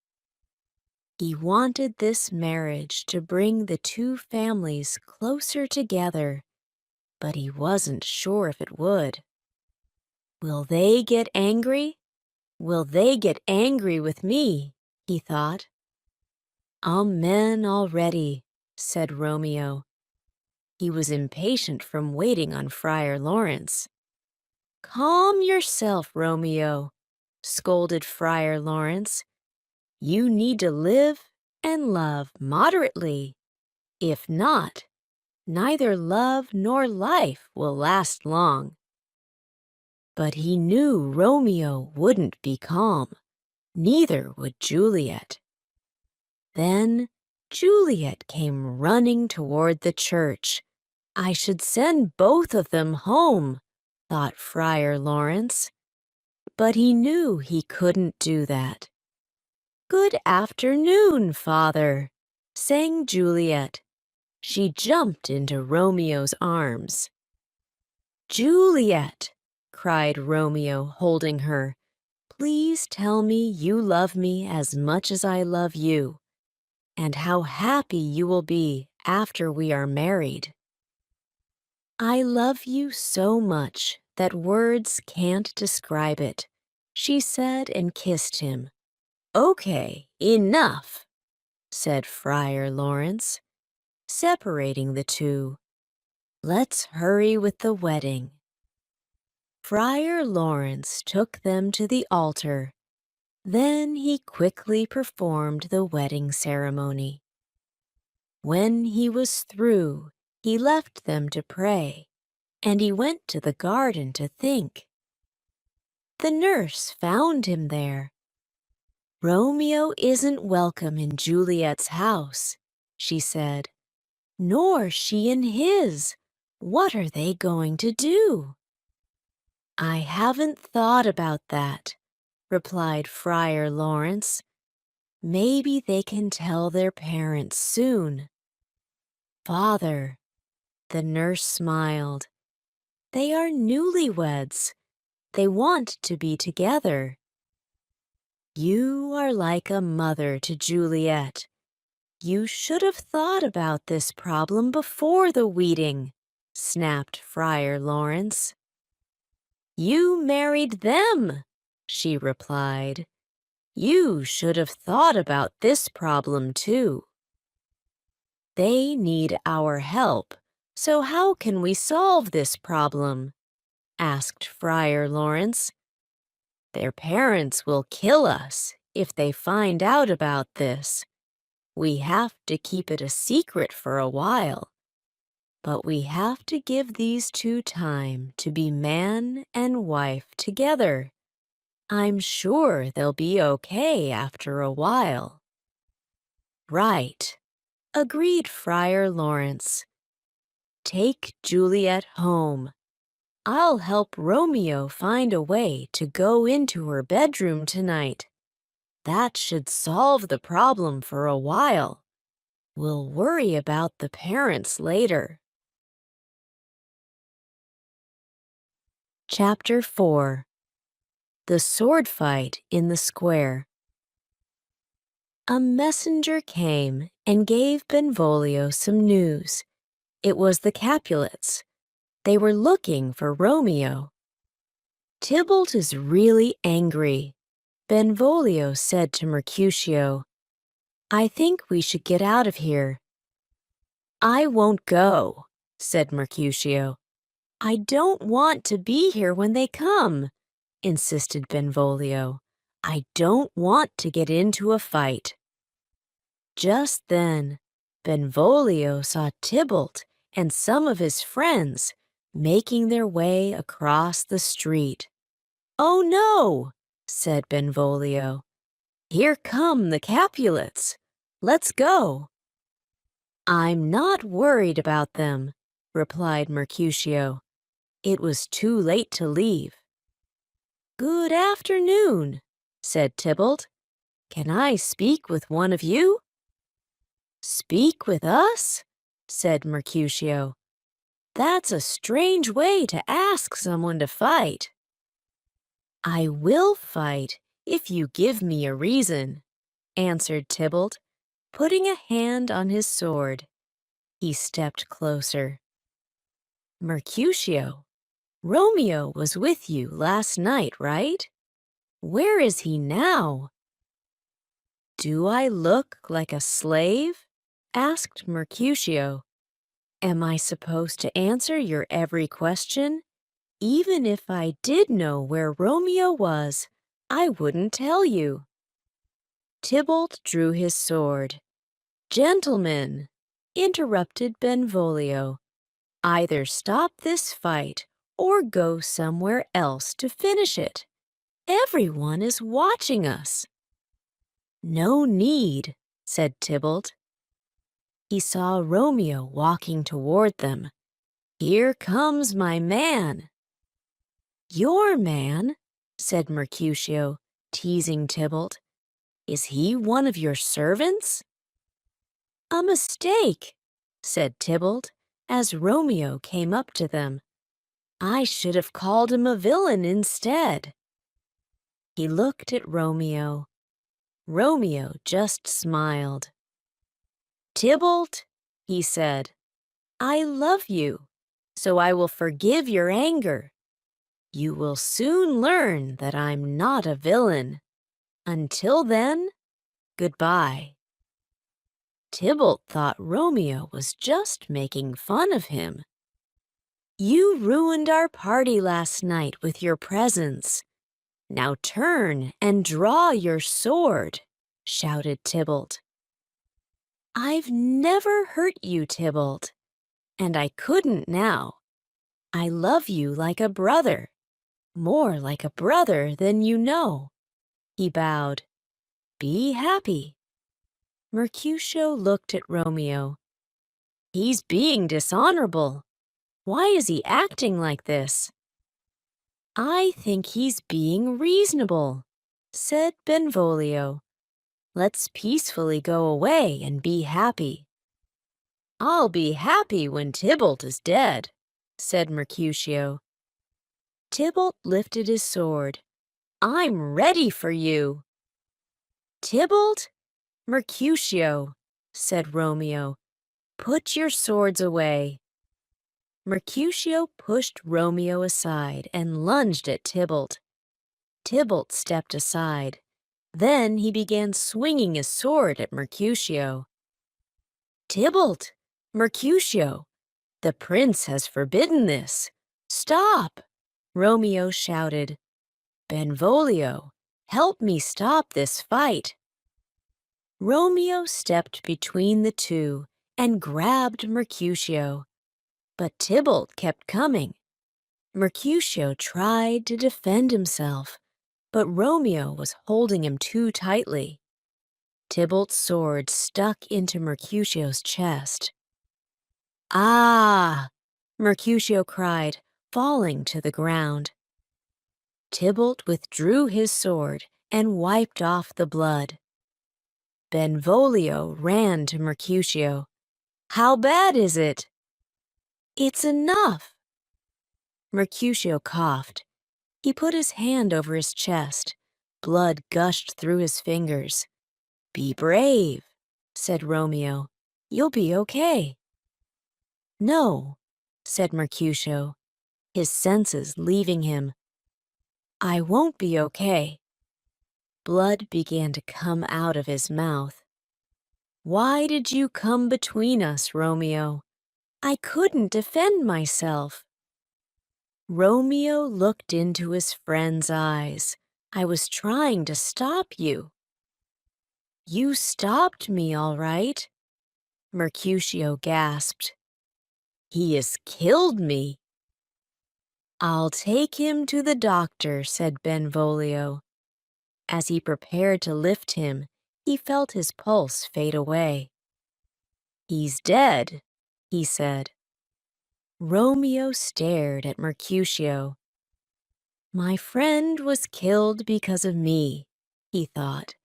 He wanted this marriage to bring the two families closer together, but he wasn't sure if it would. Will they get angry? Will they get angry with me? He thought. Amen already, said Romeo. He was impatient from waiting on Friar Lawrence. Calm yourself, Romeo, scolded Friar Lawrence. You need to live and love moderately. If not, neither love nor life will last long. But he knew Romeo wouldn't be calm. Neither would Juliet. Then Juliet came running toward the church. I should send both of them home, thought Friar Lawrence. But he knew he couldn't do that. Good afternoon, Father, sang Juliet. She jumped into Romeo's arms. Juliet, cried Romeo, holding her, please tell me you love me as much as I love you, and how happy you will be after we are married. I love you so much that words can't describe it, she said and kissed him. Okay, enough, said Friar Lawrence, separating the two. Let's hurry with the wedding. Friar Lawrence took them to the altar. Then he quickly performed the wedding ceremony. When he was through, he left them to pray, and he went to the garden to think. The nurse found him there. Romeo isn't welcome in Juliet's house, she said, nor she in his. What are they going to do? I haven't thought about that, replied Friar Lawrence. Maybe they can tell their parents soon. Father, the nurse smiled. They are newlyweds. They want to be together. You are like a mother to Juliet. You should have thought about this problem before the wedding, snapped Friar Lawrence. You married them, she replied. You should have thought about this problem too. They need our help, so how can we solve this problem? Asked Friar Lawrence. Their parents will kill us if they find out about this. We have to keep it a secret for a while. But we have to give these two time to be man and wife together. I'm sure they'll be okay after a while. Right, agreed Friar Lawrence. Take Juliet home. I'll help Romeo find a way to go into her bedroom tonight. That should solve the problem for a while. We'll worry about the parents later. Chapter 4. The Sword Fight in the Square. A messenger came and gave Benvolio some news. It was the Capulets. They were looking for Romeo. "Tybalt is really angry," Benvolio said to Mercutio. "I think we should get out of here." "I won't go," said Mercutio. "I don't want to be here when they come," insisted Benvolio. "I don't want to get into a fight." Just then, Benvolio saw Tybalt and some of his friends making their way across the street. "Oh no," said Benvolio. "Here come the Capulets. Let's go." "I'm not worried about them," replied Mercutio. It was too late to leave. "Good afternoon," said Tybalt. "Can I speak with one of you?" "Speak with us?" said Mercutio. "That's a strange way to ask someone to fight." "I will fight if you give me a reason," answered Tybalt, putting a hand on his sword. He stepped closer. "Mercutio, Romeo was with you last night, right? Where is he now?" "Do I look like a slave?" asked Mercutio. "Am I supposed to answer your every question? Even if I did know where Romeo was, I wouldn't tell you." Tybalt drew his sword. "Gentlemen," interrupted Benvolio, "either stop this fight or go somewhere else to finish it. Everyone is watching us." "No need," said Tybalt. He saw Romeo walking toward them. "Here comes my man." "Your man?" said Mercutio, teasing Tybalt. "Is he one of your servants?" "A mistake," said Tybalt, as Romeo came up to them. "I should have called him a villain instead." He looked at Romeo. Romeo just smiled. "Tybalt," he said, "I love you, so I will forgive your anger. You will soon learn that I'm not a villain. Until then, goodbye." Tybalt thought Romeo was just making fun of him. "You ruined our party last night with your presence. Now turn and draw your sword," shouted Tybalt. "I've never hurt you, Tybalt, and I couldn't now. I love you like a brother, more like a brother than you know." He bowed. "Be happy." Mercutio looked at Romeo. "He's being dishonorable. Why is he acting like this?" "I think he's being reasonable," said Benvolio. "Let's peacefully go away and be happy." "I'll be happy when Tybalt is dead," said Mercutio. Tybalt lifted his sword. "I'm ready for you." "Tybalt?" "Mercutio," said Romeo. "Put your swords away." Mercutio pushed Romeo aside and lunged at Tybalt. Tybalt stepped aside. Then he began swinging his sword at Mercutio. "Tybalt! Mercutio! The prince has forbidden this. Stop!" Romeo shouted. "Benvolio, help me stop this fight." Romeo stepped between the two and grabbed Mercutio. But Tybalt kept coming. Mercutio tried to defend himself, but Romeo was holding him too tightly. Tybalt's sword stuck into Mercutio's chest. "Ah!" Mercutio cried, falling to the ground. Tybalt withdrew his sword and wiped off the blood. Benvolio ran to Mercutio. "How bad is it?" "It's enough." Mercutio coughed. He put his hand over his chest. Blood gushed through his fingers. "Be brave," said Romeo. "You'll be okay." "No," said Mercutio, his senses leaving him. "I won't be okay." Blood began to come out of his mouth. "Why did you come between us, Romeo? I couldn't defend myself." Romeo looked into his friend's eyes. "I was trying to stop you." "You stopped me, all right," Mercutio gasped. "He has killed me." "I'll take him to the doctor," said Benvolio. As he prepared to lift him, he felt his pulse fade away. "He's dead," he said. Romeo stared at Mercutio. "My friend was killed because of me," he thought.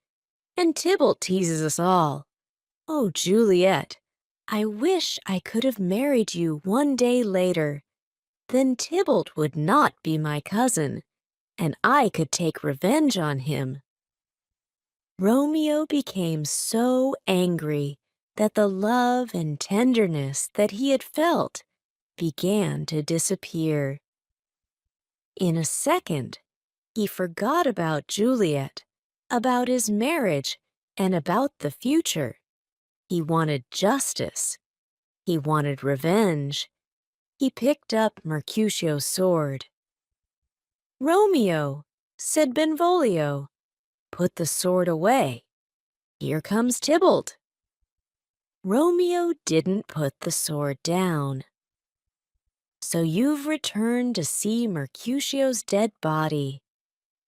"And Tybalt teases us all. Oh, Juliet, I wish I could have married you one day later. Then Tybalt would not be my cousin, and I could take revenge on him." Romeo became so angry that the love and tenderness that he had felt began to disappear. In a second, he forgot about Juliet, about his marriage, and about the future. He wanted justice. He wanted revenge. He picked up Mercutio's sword. "Romeo," said Benvolio, "put the sword away. Here comes Tybalt." Romeo didn't put the sword down. "So you've returned to see Mercutio's dead body,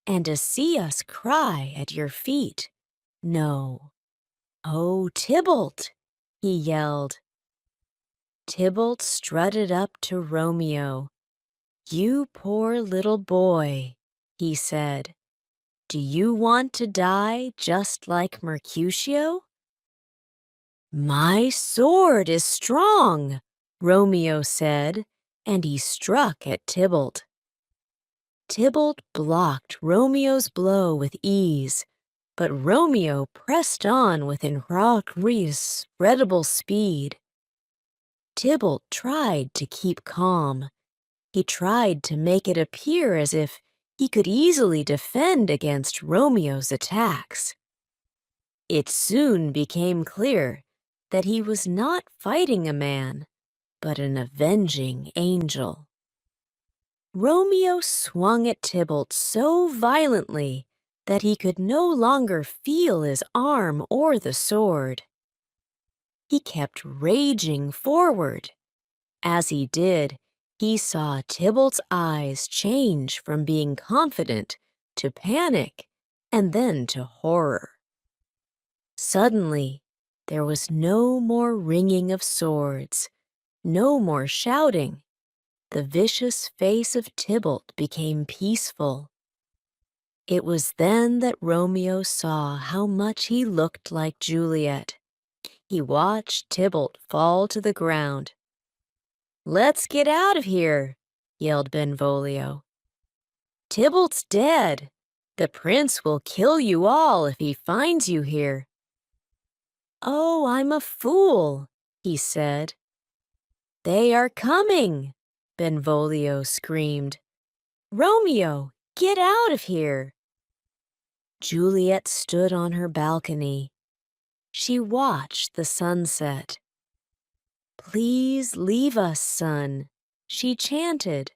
and to see us cry at your feet. No. Oh, Tybalt," he yelled. Tybalt strutted up to Romeo. "You poor little boy," he said. "Do you want to die just like Mercutio?" "My sword is strong," Romeo said, and he struck at Tybalt. Tybalt blocked Romeo's blow with ease, but Romeo pressed on with incredible speed. Tybalt tried to keep calm. He tried to make it appear as if he could easily defend against Romeo's attacks. It soon became clear that he was not fighting a man, but an avenging angel. Romeo swung at Tybalt so violently that he could no longer feel his arm or the sword. He kept raging forward. As he did, he saw Tybalt's eyes change from being confident to panic and then to horror. Suddenly, there was no more ringing of swords, no more shouting. The vicious face of Tybalt became peaceful. It was then that Romeo saw how much he looked like Juliet. He watched Tybalt fall to the ground. "Let's get out of here," yelled Benvolio. "Tybalt's dead. The prince will kill you all if he finds you here." "Oh, I'm a fool," he said. "They are coming," Benvolio screamed. "Romeo, get out of here." Juliet stood on her balcony. She watched the sunset. "Please leave us, sun," she chanted.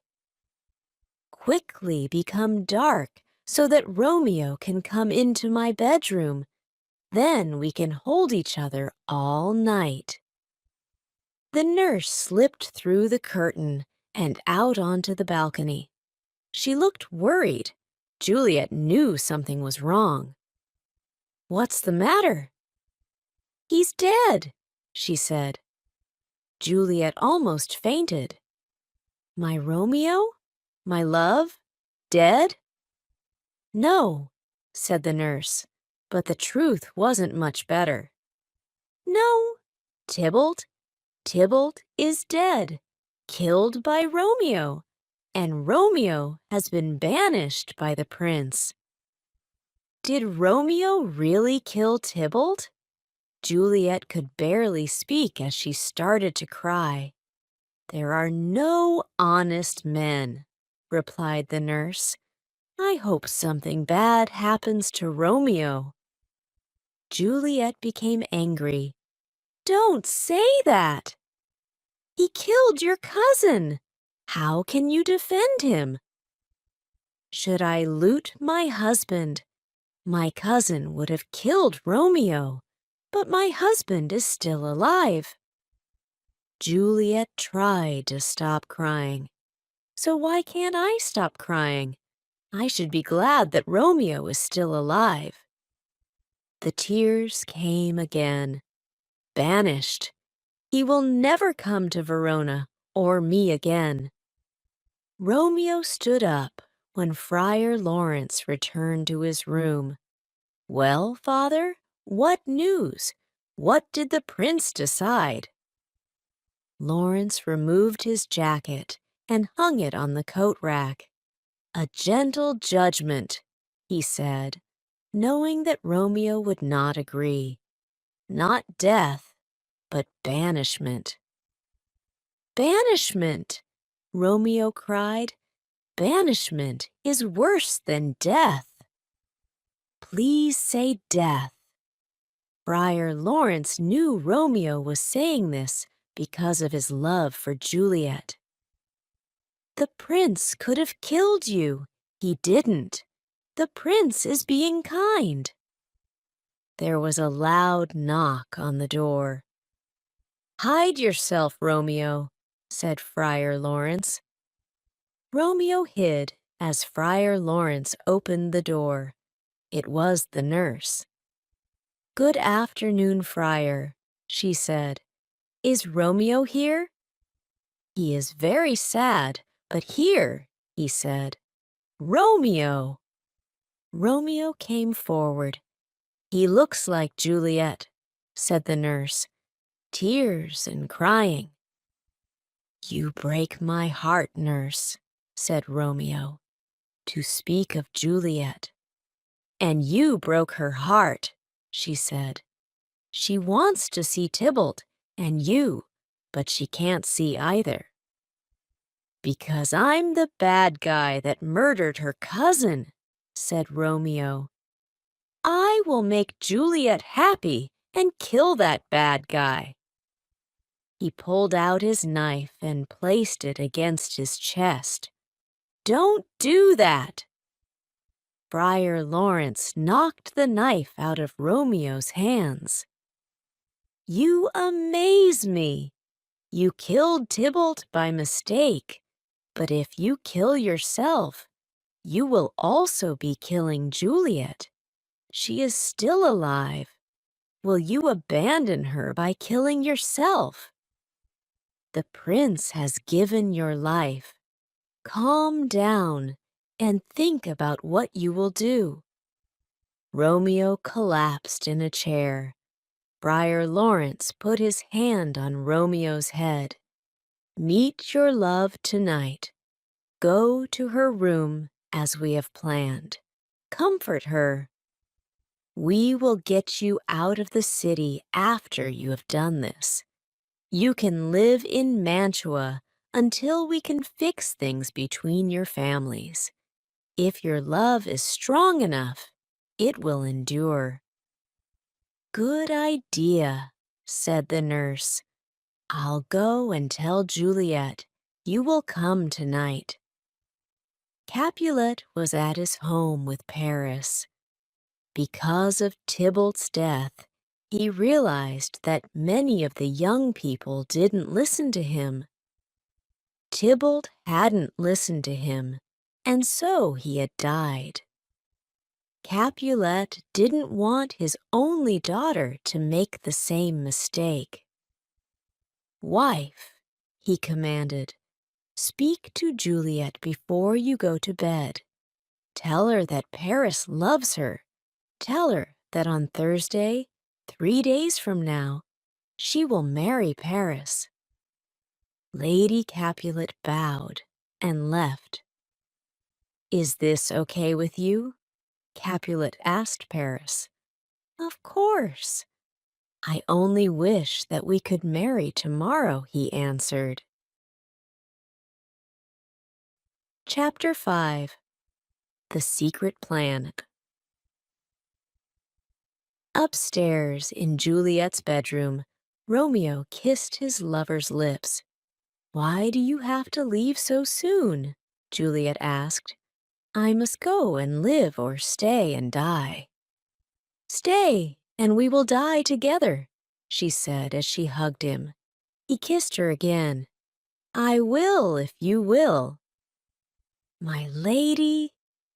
"Quickly become dark so that Romeo can come into my bedroom. Then we can hold each other all night." The nurse slipped through the curtain and out onto the balcony. She looked worried. Juliet knew something was wrong. "What's the matter?" "He's dead," she said. Juliet almost fainted. "My Romeo? My love? Dead?" "No," said the nurse, but the truth wasn't much better. "No, Tybalt is dead, killed by Romeo. and Romeo has been banished by the prince. Did Romeo really kill Tybalt? Juliet could barely speak as she started to cry. There are no honest men, replied the nurse. I hope something bad happens to Romeo. Juliet became angry. Don't say that! He killed your cousin. How can you defend him? Should I loot my husband? My cousin would have killed Romeo, but my husband is still alive. Juliet tried to stop crying. So why can't I stop crying? I should be glad that Romeo is still alive. The tears came again. Banished. He will never come to Verona or me again. Romeo stood up when Friar Lawrence returned to his room. Well, father, what news? What did the prince decide? Lawrence removed his jacket and hung it on the coat rack. A gentle judgment, he said, knowing that Romeo would not agree. Not death, but banishment. Banishment! Romeo cried. Banishment is worse than death. Please say death. Friar Lawrence knew Romeo was saying this because of his love for Juliet. The prince could have killed you. He didn't. The prince is being kind. There was a loud knock on the door. Hide yourself, Romeo, said Friar Lawrence. Romeo hid as Friar Lawrence opened the door. It was the nurse. Good afternoon, Friar, she said. Is Romeo here? He is very sad, but here, he said. Romeo! Romeo came forward. He looks like Juliet, said the nurse. Tears and crying. You break my heart, nurse, said Romeo, to speak of Juliet. And you broke her heart, she said. She wants to see Tybalt and you, but she can't see either. Because I'm the bad guy that murdered her cousin, said Romeo. I will make Juliet happy and kill that bad guy. He pulled out his knife and placed it against his chest. Don't do that! Friar Lawrence knocked the knife out of Romeo's hands. You amaze me. You killed Tybalt by mistake, but if you kill yourself, you will also be killing Juliet. She is still alive. Will you abandon her by killing yourself? The prince has given your life. Calm down and think about what you will do. Romeo collapsed in a chair. Friar Lawrence put his hand on Romeo's head. Meet your love tonight. Go to her room as we have planned. Comfort her. We will get you out of the city after you have done this. You can live in Mantua until we can fix things between your families. If your love is strong enough, it will endure. Good idea, said the nurse. I'll go and tell Juliet you will come tonight. Capulet was at his home with Paris. Because of Tybalt's death, he realized that many of the young people didn't listen to him. Tybalt hadn't listened to him, and so he had died. Capulet didn't want his only daughter to make the same mistake. Wife, he commanded, speak to Juliet before you go to bed. Tell her that Paris loves her. Tell her that on Thursday, 3 days from now, she will marry Paris. Lady Capulet bowed and left. "Is this okay with you?" Capulet asked Paris. "Of course. I only wish that we could marry tomorrow," he answered. Chapter 5. The Secret Plan. Upstairs in Juliet's bedroom, Romeo kissed his lover's lips. "Why do you have to leave so soon?" Juliet asked. "I must go and live or stay and die." "Stay, and we will die together," she said as she hugged him. He kissed her again. "I will if you will." "My lady,"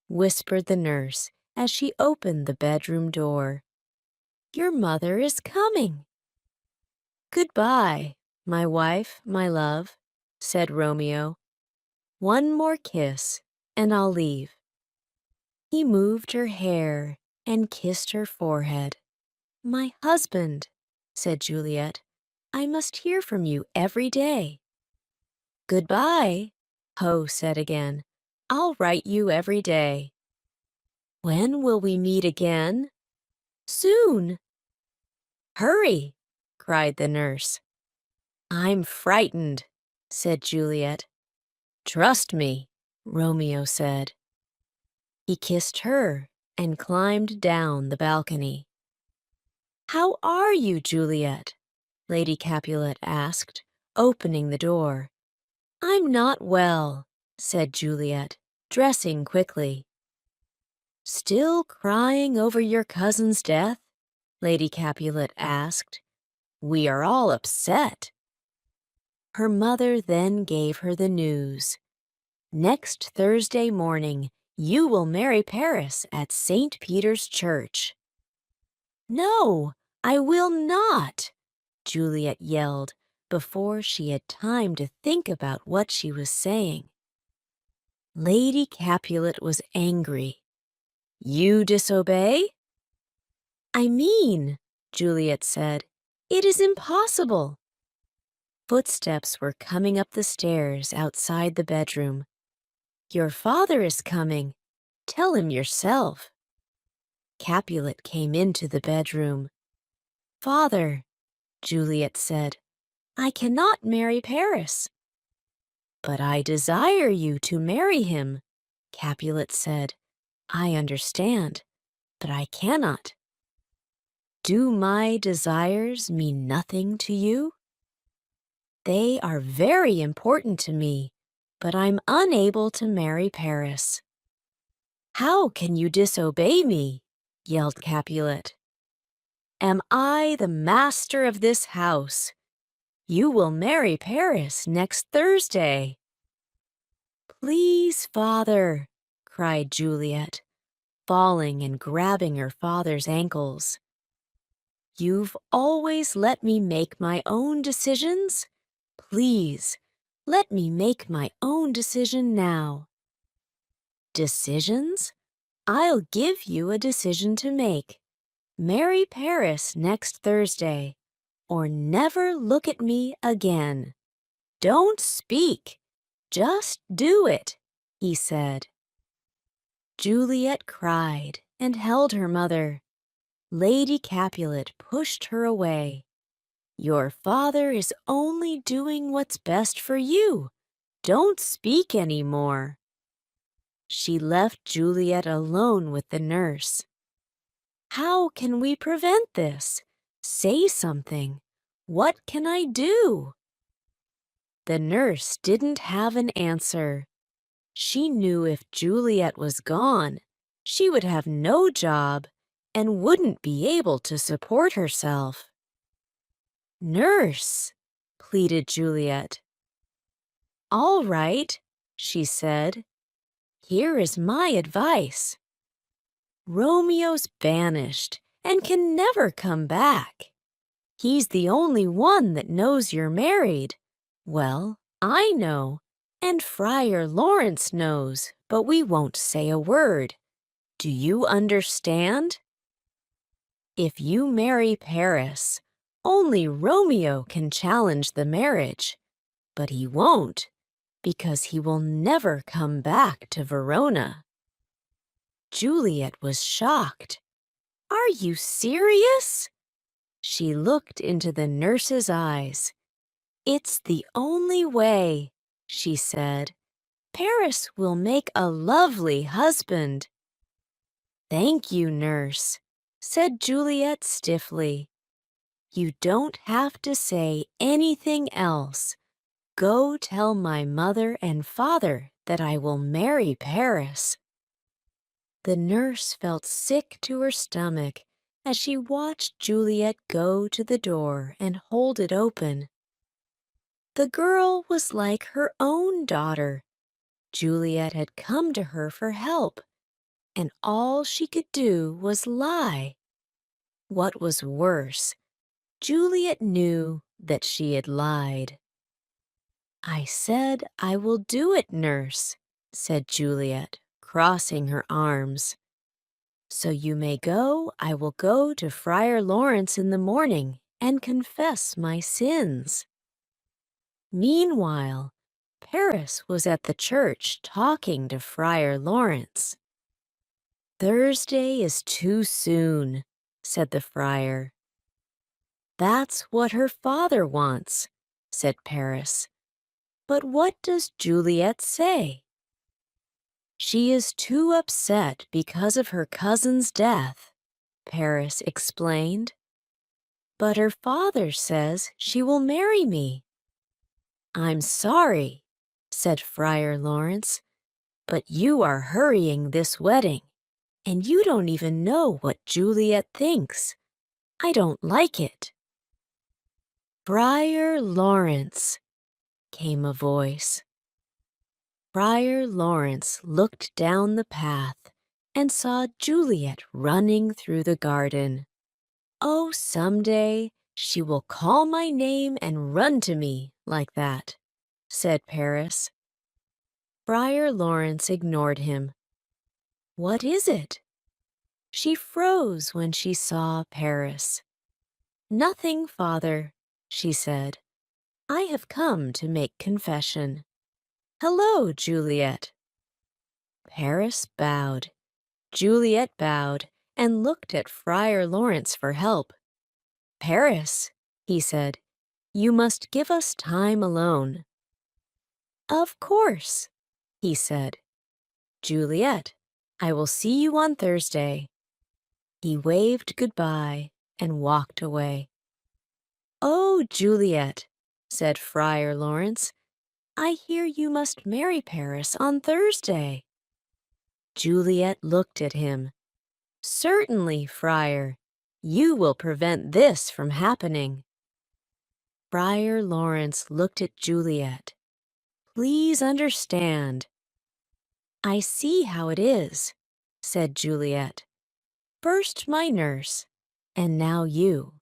whispered the nurse as she opened the bedroom door. "Your mother is coming." "Goodbye, my wife, my love," said Romeo. "One more kiss, and I'll leave." He moved her hair and kissed her forehead. "My husband," said Juliet, "I must hear from you every day." "Goodbye," Ho said again. "I'll write you every day." "When will we meet again?" "Soon." "Hurry," cried the nurse. "I'm frightened," said Juliet. "Trust me," Romeo said. He kissed her and climbed down the balcony. "How are you, Juliet?" Lady Capulet asked, opening the door. "I'm not well," said Juliet, dressing quickly. "Still crying over your cousin's death?" Lady Capulet asked. "We are all upset." Her mother then gave her the news. "Next Thursday morning, you will marry Paris at St. Peter's Church." "No, I will not," Juliet yelled before she had time to think about what she was saying. Lady Capulet was angry. "You disobey?" "I mean," Juliet said, "it is impossible." Footsteps were coming up the stairs outside the bedroom. "Your father is coming. Tell him yourself." Capulet came into the bedroom. "Father," Juliet said, "I cannot marry Paris." "But I desire you to marry him," Capulet said. "I understand, but I cannot." "Do my desires mean nothing to you?" "They are very important to me, but I'm unable to marry Paris." "How can you disobey me?" yelled Capulet. "Am I the master of this house? You will marry Paris next Thursday." "Please, father," cried Juliet, falling and grabbing her father's ankles. "You've always let me make my own decisions. Please, let me make my own decision now." "Decisions? I'll give you a decision to make. Marry Paris next Thursday, or never look at me again. Don't speak, just do it," he said. Juliet cried and held her mother. Lady Capulet pushed her away. "Your father is only doing what's best for you. Don't speak any more." She left Juliet alone with the nurse. "How can we prevent this? Say something. What can I do?" The nurse didn't have an answer. She knew if Juliet was gone, she would have no job and wouldn't be able to support herself. "Nurse," pleaded Juliet. "All right," she said. "Here is my advice. Romeo's banished and can never come back. He's the only one that knows you're married. Well, I know, and Friar Lawrence knows, but we won't say a word. Do you understand? If you marry Paris, only Romeo can challenge the marriage, but he won't. because he will never come back to Verona. Juliet was shocked. "Are you serious?" She looked into the nurse's eyes. "It's the only way," she said. "Paris will make a lovely husband." "Thank you, nurse," said Juliet stiffly. "You don't have to say anything else. Go tell my mother and father that I will marry Paris." The nurse felt sick to her stomach as she watched Juliet go to the door and hold it open. The girl was like her own daughter. Juliet had come to her for help, and all she could do was lie. What was worse, Juliet knew that she had lied. "I said I will do it, nurse," said Juliet, crossing her arms. "So you may go. I will go to Friar Lawrence in the morning and confess my sins." Meanwhile, Paris was at the church talking to Friar Lawrence. "Thursday is too soon," said the friar. "That's what her father wants," said Paris. "But what does Juliet say?" "She is too upset because of her cousin's death," Paris explained. "But her father says she will marry me." "I'm sorry," said Friar Lawrence, "but you are hurrying this wedding, and you don't even know what Juliet thinks. I don't like it." "Friar Lawrence," came a voice. Friar Lawrence looked down the path and saw Juliet running through the garden. "Oh, someday she will call my name and run to me like that," said Paris. Friar Lawrence ignored him. "What is it?" She froze when she saw Paris. "Nothing, father," she said. "I have come to make confession. Hello, Juliet." Paris bowed. Juliet bowed and looked at Friar Lawrence for help. "Paris," he said, "you must give us time alone." "Of course," he said. "Juliet, I will see you on Thursday." He waved goodbye and walked away. "Oh, Juliet," said Friar Lawrence, "I hear you must marry Paris on Thursday." Juliet looked at him. "Certainly, Friar. You will prevent this from happening." Friar Lawrence looked at Juliet. "Please understand." "I see how it is," said Juliet. "First my nurse, and now you.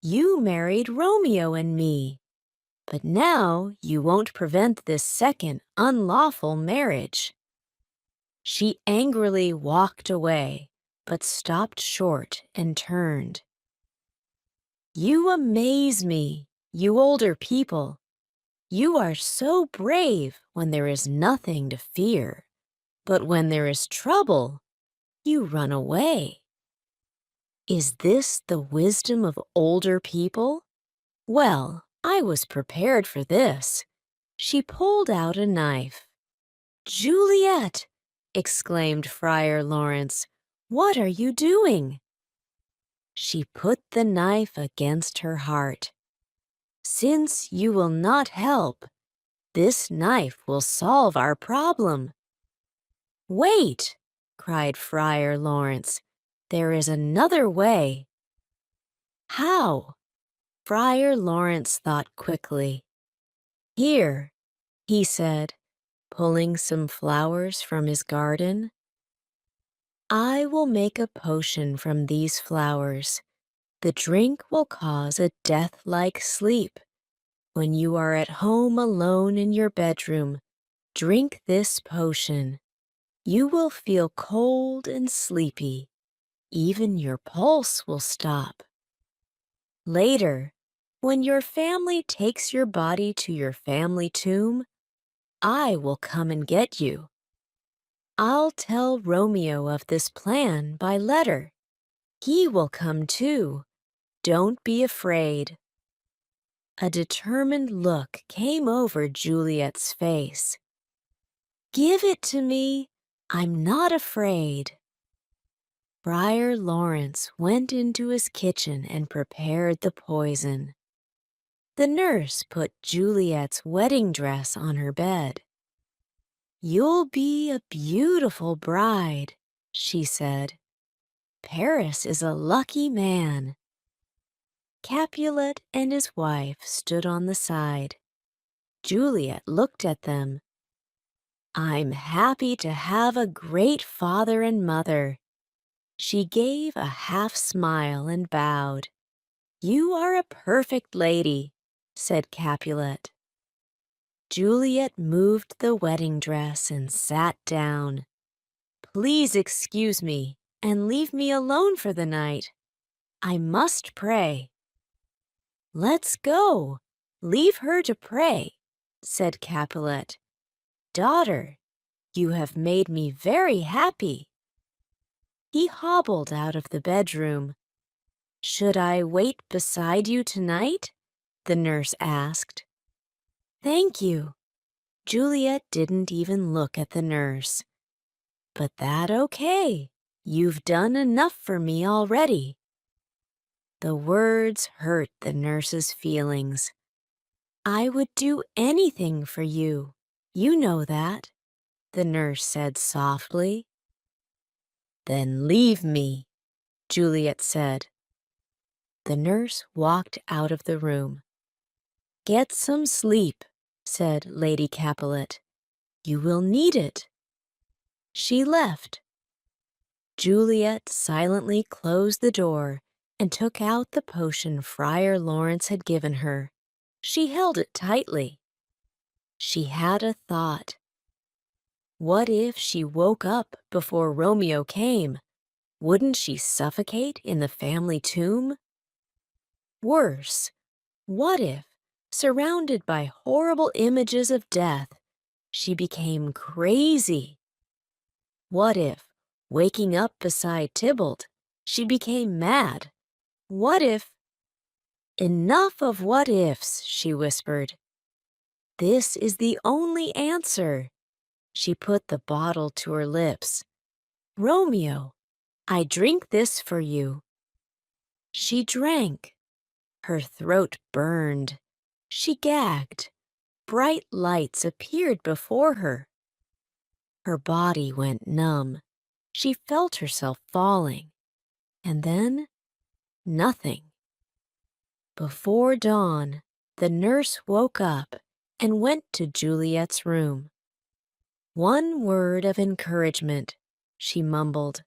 You married Romeo and me, but now you won't prevent this second unlawful marriage." She angrily walked away, but stopped short and turned. "You amaze me, you older people. You are so brave when there is nothing to fear, but when there is trouble, you run away. Is this the wisdom of older people? Well, I was prepared for this." She pulled out a knife. "Juliet!" exclaimed Friar Lawrence. "What are you doing?" She put the knife against her heart. "Since you will not help, this knife will solve our problem." "Wait!" cried Friar Lawrence. "There is another way." "How?" Friar Lawrence thought quickly. "Here," he said, pulling some flowers from his garden. "I will make a potion from these flowers. The drink will cause a death-like sleep. When you are at home alone in your bedroom, drink this potion. You will feel cold and sleepy. Even your pulse will stop. Later, when your family takes your body to your family tomb, I will come and get you. I'll tell Romeo of this plan by letter. He will come too. Don't be afraid." A determined look came over Juliet's face. "Give it to me. I'm not afraid." Friar Lawrence went into his kitchen and prepared the poison. The nurse put Juliet's wedding dress on her bed. "You'll be a beautiful bride," she said. "Paris is a lucky man." Capulet and his wife stood on the side. Juliet looked at them. "I'm happy to have a great father and mother." She gave a half smile and bowed. "You are a perfect lady," said Capulet. Juliet moved the wedding dress and sat down. "Please excuse me and leave me alone for the night. I must pray." "Let's go. Leave her to pray," said Capulet. "Daughter, you have made me very happy." He hobbled out of the bedroom. "Should I wait beside you tonight?" the nurse asked. "Thank you." Juliet didn't even look at the nurse. "But that okay. You've done enough for me already." The words hurt the nurse's feelings. "I would do anything for you. You know that," the nurse said softly. "Then leave me," Juliet said. The nurse walked out of the room. "Get some sleep," said Lady Capulet. "You will need it." She left. Juliet silently closed the door and took out the potion Friar Lawrence had given her. She held it tightly. She had a thought. What if she woke up before Romeo came? Wouldn't she suffocate in the family tomb? Worse, what if, surrounded by horrible images of death, she became crazy? What if, waking up beside Tybalt, she became mad? What if— "Enough of what ifs," she whispered. "This is the only answer." She put the bottle to her lips. "Romeo, I drink this for you." She drank. Her throat burned. She gagged. Bright lights appeared before her. Her body went numb. She felt herself falling. And then, nothing. Before dawn, the nurse woke up and went to Juliet's room. "One word of encouragement," she mumbled.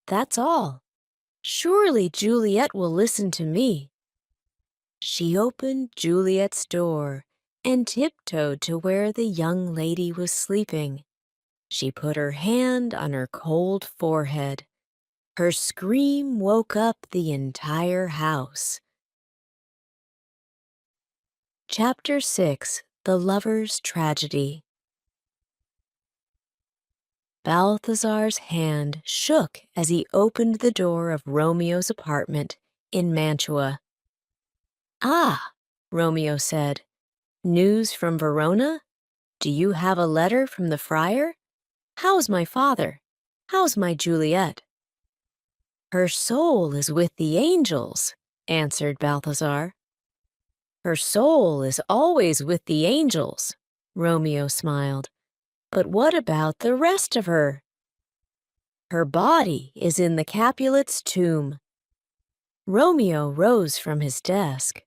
"That's all. Surely Juliet will listen to me." She opened Juliet's door and tiptoed to where the young lady was sleeping. She put her hand on her cold forehead. Her scream woke up the entire house. Chapter 6: The Lover's Tragedy. Balthazar's hand shook as he opened the door of Romeo's apartment in Mantua. "Ah," Romeo said, "news from Verona? Do you have a letter from the friar? How's my father? How's my Juliet?" "Her soul is with the angels," answered Balthazar. "Her soul is always with the angels," Romeo smiled. "But what about the rest of her?" "Her body is in the Capulet's tomb." Romeo rose from his desk.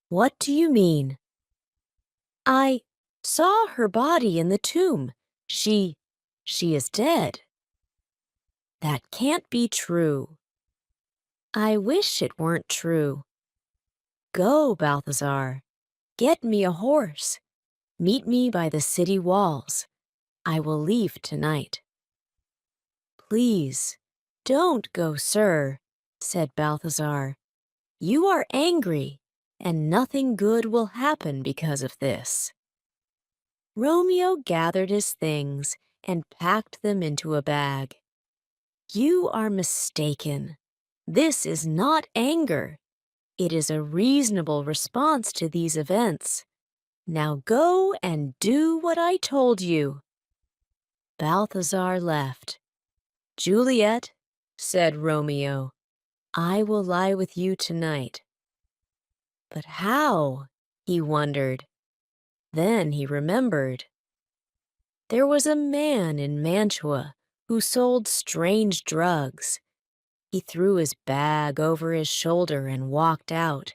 "What do you mean?" "I saw her body in the tomb. She is dead." "That can't be true." "I wish it weren't true." "Go, Balthazar. Get me a horse. Meet me by the city walls. I will leave tonight." "Please, don't go, sir," said Balthazar. "You are angry, and nothing good will happen because of this." Romeo gathered his things and packed them into a bag. "You are mistaken. This is not anger. It is a reasonable response to these events. Now go and do what I told you." Balthazar left. "Juliet," said Romeo, "I will lie with you tonight." But how? He wondered. Then he remembered. There was a man in Mantua who sold strange drugs. He threw his bag over his shoulder and walked out.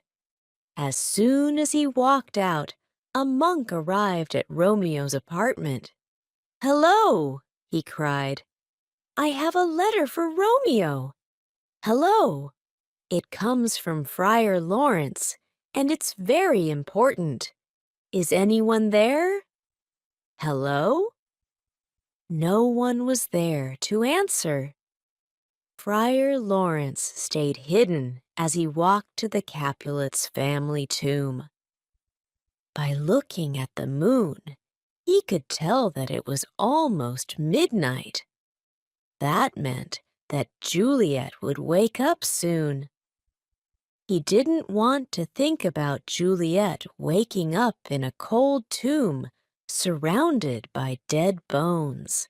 As soon as he walked out, a monk arrived at Romeo's apartment. "Hello," he cried. "I have a letter for Romeo." "Hello. It comes from Friar Lawrence, and it's very important. Is anyone there?" "Hello?" No one was there to answer. Friar Lawrence stayed hidden as he walked to the Capulet's family tomb. By looking at the moon, he could tell that it was almost midnight. That meant that Juliet would wake up soon. He didn't want to think about Juliet waking up in a cold tomb surrounded by dead bones.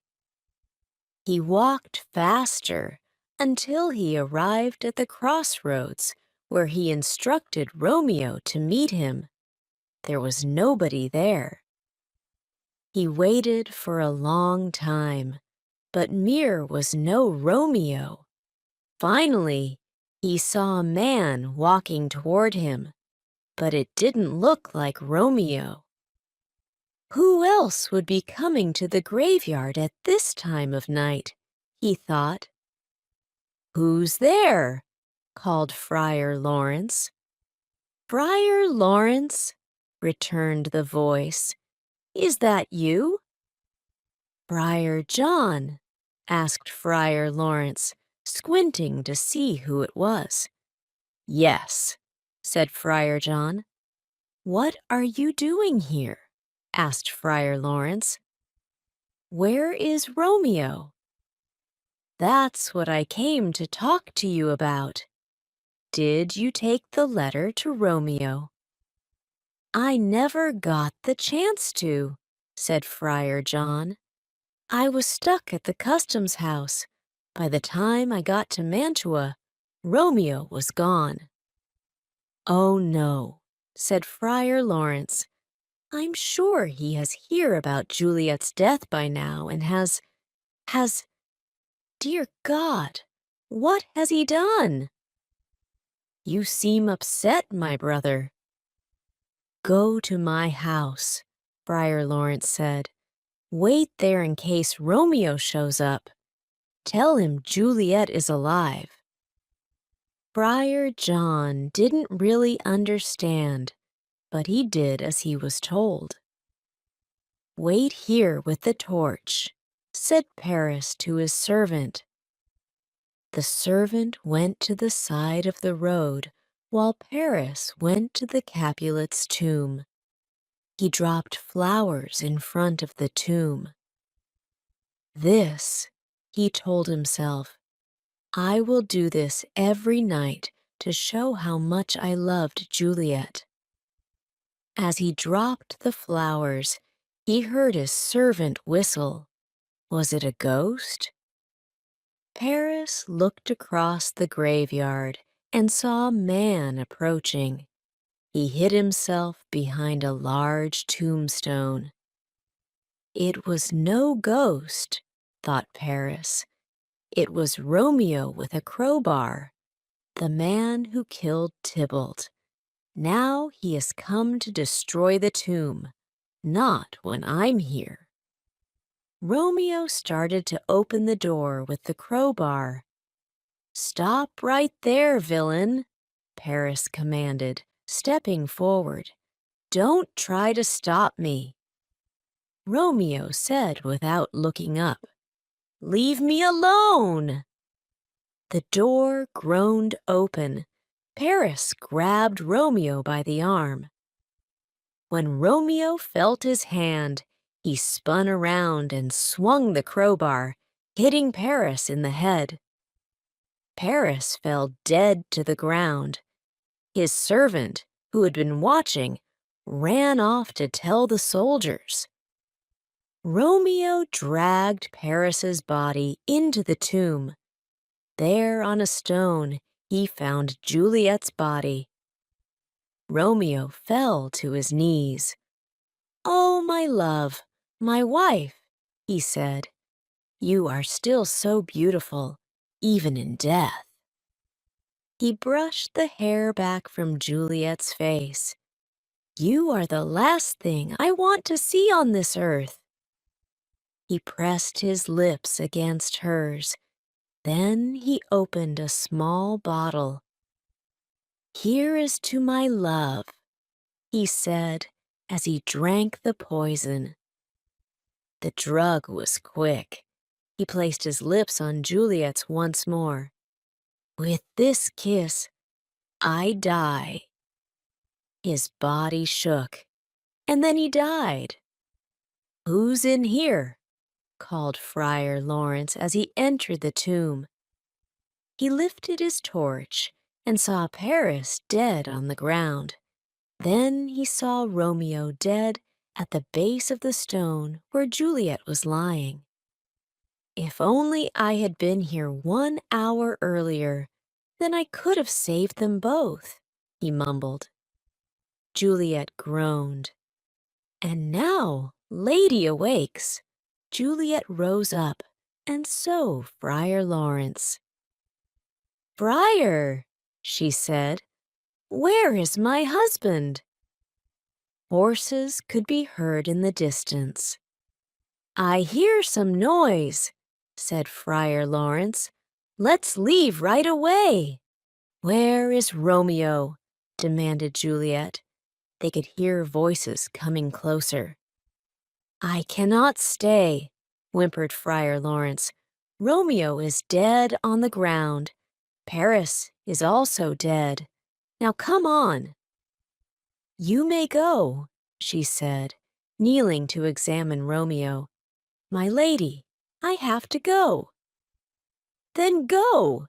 He walked faster until he arrived at the crossroads where he instructed Romeo to meet him. There was nobody there. He waited for a long time, but there was no Romeo. Finally, he saw a man walking toward him, but it didn't look like Romeo. Who else would be coming to the graveyard at this time of night? He thought. "Who's there?" called Friar Lawrence. "Friar Lawrence," returned the voice. "Is that you?" "Friar John?" asked Friar Lawrence, squinting to see who it was. "Yes," said Friar John. "What are you doing here?" asked Friar Lawrence. "Where is Romeo?" "That's what I came to talk to you about. Did you take the letter to Romeo?" "I never got the chance to," said Friar John. "I was stuck at the customs house. By the time I got to Mantua, Romeo was gone." "Oh, no," said Friar Lawrence. "I'm sure he has heard about Juliet's death by now and has, dear God, what has he done?" "You seem upset, my brother." "Go to my house," Friar Lawrence said. "Wait there in case Romeo shows up. Tell him Juliet is alive." Friar John didn't really understand, but he did as he was told. "Wait here with the torch," said Paris to his servant. The servant went to the side of the road while Paris went to the Capulet's tomb. He dropped flowers in front of the tomb. "This," he told himself, "I will do this every night to show how much I loved Juliet." As he dropped the flowers, he heard his servant whistle. Was it a ghost? Paris looked across the graveyard and saw a man approaching. He hid himself behind a large tombstone. It was no ghost, thought Paris. It was Romeo with a crowbar, the man who killed Tybalt. Now he has come to destroy the tomb, not when I'm here. Romeo started to open the door with the crowbar. "Stop right there, villain," Paris commanded, stepping forward. "Don't try to stop me." Romeo said without looking up, "Leave me alone." The door groaned open. Paris grabbed Romeo by the arm. When Romeo felt his hand, He spun around and swung the crowbar, hitting Paris in the head. Paris fell dead to the ground. His servant, who had been watching, ran off to tell the soldiers. Romeo dragged Paris's body into the tomb. There on a stone, he found Juliet's body. Romeo fell to his knees. "Oh, my love, my wife," he said, "you are still so beautiful, even in death." He brushed the hair back from Juliet's face. "You are the last thing I want to see on this earth." He pressed his lips against hers. Then he opened a small bottle. "Here is to my love," he said as he drank the poison. The drug was quick. He placed his lips on Juliet's once more. "With this kiss, I die." His body shook, and then he died. "Who's in here?" called Friar Lawrence as he entered the tomb. He lifted his torch and saw Paris dead on the ground. Then he saw Romeo dead at the base of the stone where Juliet was lying. "If only I had been here 1 hour earlier, then I could have saved them both," he mumbled. Juliet groaned. "And now Lady awakes." Juliet rose up, and so Friar Lawrence. "Friar," she said, "where is my husband?" Horses could be heard in the distance. "I hear some noise," said Friar Lawrence. "Let's leave right away." "Where is Romeo?" demanded Juliet. They could hear voices coming closer. "I cannot stay," whimpered Friar Lawrence. "Romeo is dead on the ground. Paris is also dead. Now come on." "You may go," she said, kneeling to examine Romeo. "My lady, I have to go." "Then go,"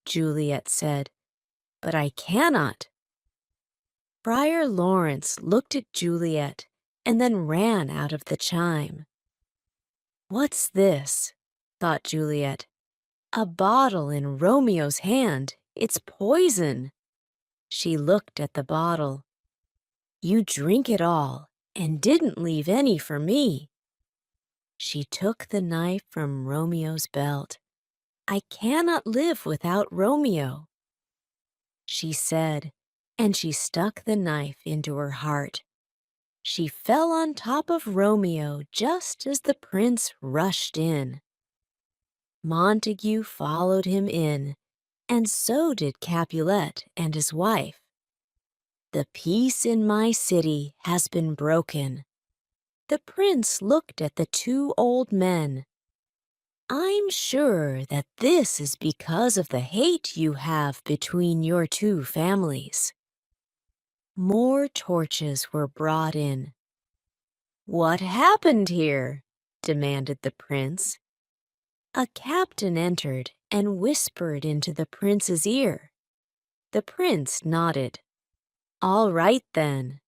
Juliet said. "But I cannot." Friar Lawrence looked at Juliet and then ran out of the chime. "What's this?" thought Juliet. "A bottle in Romeo's hand. It's poison." She looked at the bottle. "You drink it all and didn't leave any for me." She took the knife from Romeo's belt. "I cannot live without Romeo," she said, and she stuck the knife into her heart. She fell on top of Romeo just as the prince rushed in. Montague followed him in, and so did Capulet and his wife. "The peace in my city has been broken." The prince looked at the two old men. "I'm sure that this is because of the hate you have between your two families." More torches were brought in. "What happened here?" demanded the prince. A captain entered and whispered into the prince's ear. The prince nodded. "All right then,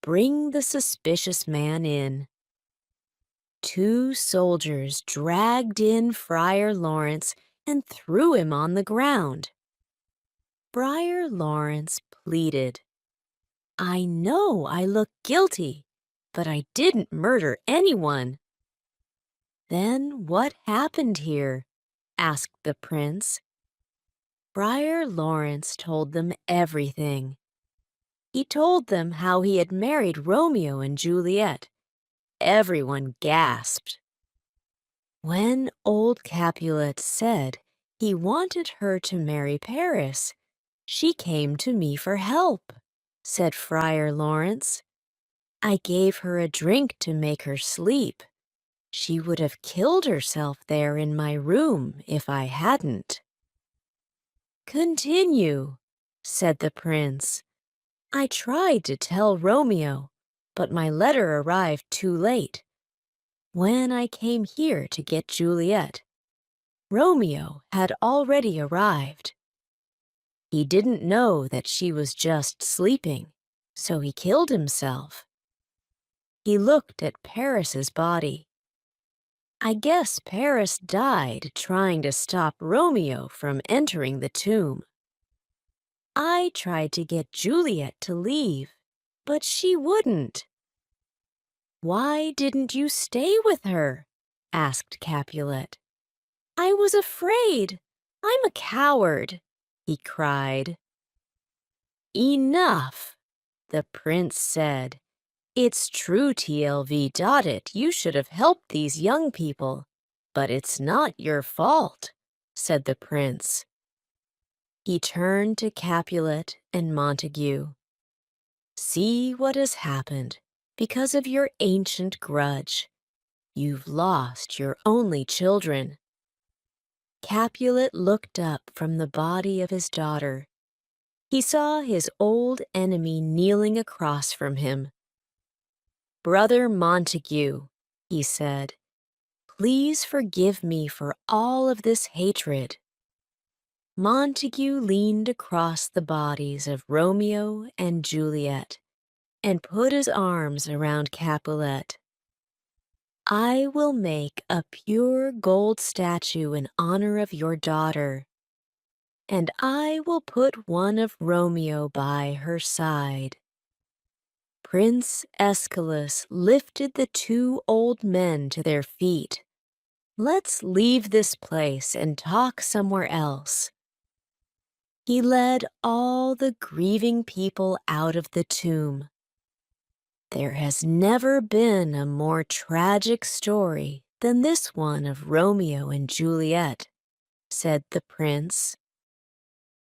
bring the suspicious man in." Two soldiers dragged in Friar Lawrence and threw him on the ground. Friar Lawrence pleaded, "I know I look guilty, but I didn't murder anyone." "Then what happened here?" asked the prince. Friar Lawrence told them everything. He told them how he had married Romeo and Juliet. Everyone gasped. When old Capulet said he wanted her to marry Paris, she came to me for help, said Friar Lawrence. I gave her a drink to make her sleep. She would have killed herself there in my room if I hadn't. "Continue," said the prince. "I tried to tell Romeo, but my letter arrived too late. When I came here to get Juliet, Romeo had already arrived. He didn't know that she was just sleeping, so he killed himself. He looked at Paris's body. I guess Paris died trying to stop Romeo from entering the tomb. I tried to get Juliet to leave, but she wouldn't. Why didn't you stay with her? Asked Capulet. I was afraid. I'm a coward, he cried. Enough, the prince said. It's true, TLV. You should have helped these young people, but it's not your fault, said the prince. He turned to Capulet and Montague. See what has happened because of your ancient grudge. You've lost your only children. Capulet looked up from the body of his daughter. He saw his old enemy kneeling across from him. Brother Montague, he said, please forgive me for all of this hatred. Montague leaned across the bodies of Romeo and Juliet and put his arms around Capulet. I will make a pure gold statue in honor of your daughter, and I will put one of Romeo by her side. Prince Escalus lifted the two old men to their feet. Let's leave this place and talk somewhere else. He led all the grieving people out of the tomb. There has never been a more tragic story than this one of Romeo and Juliet, said the prince.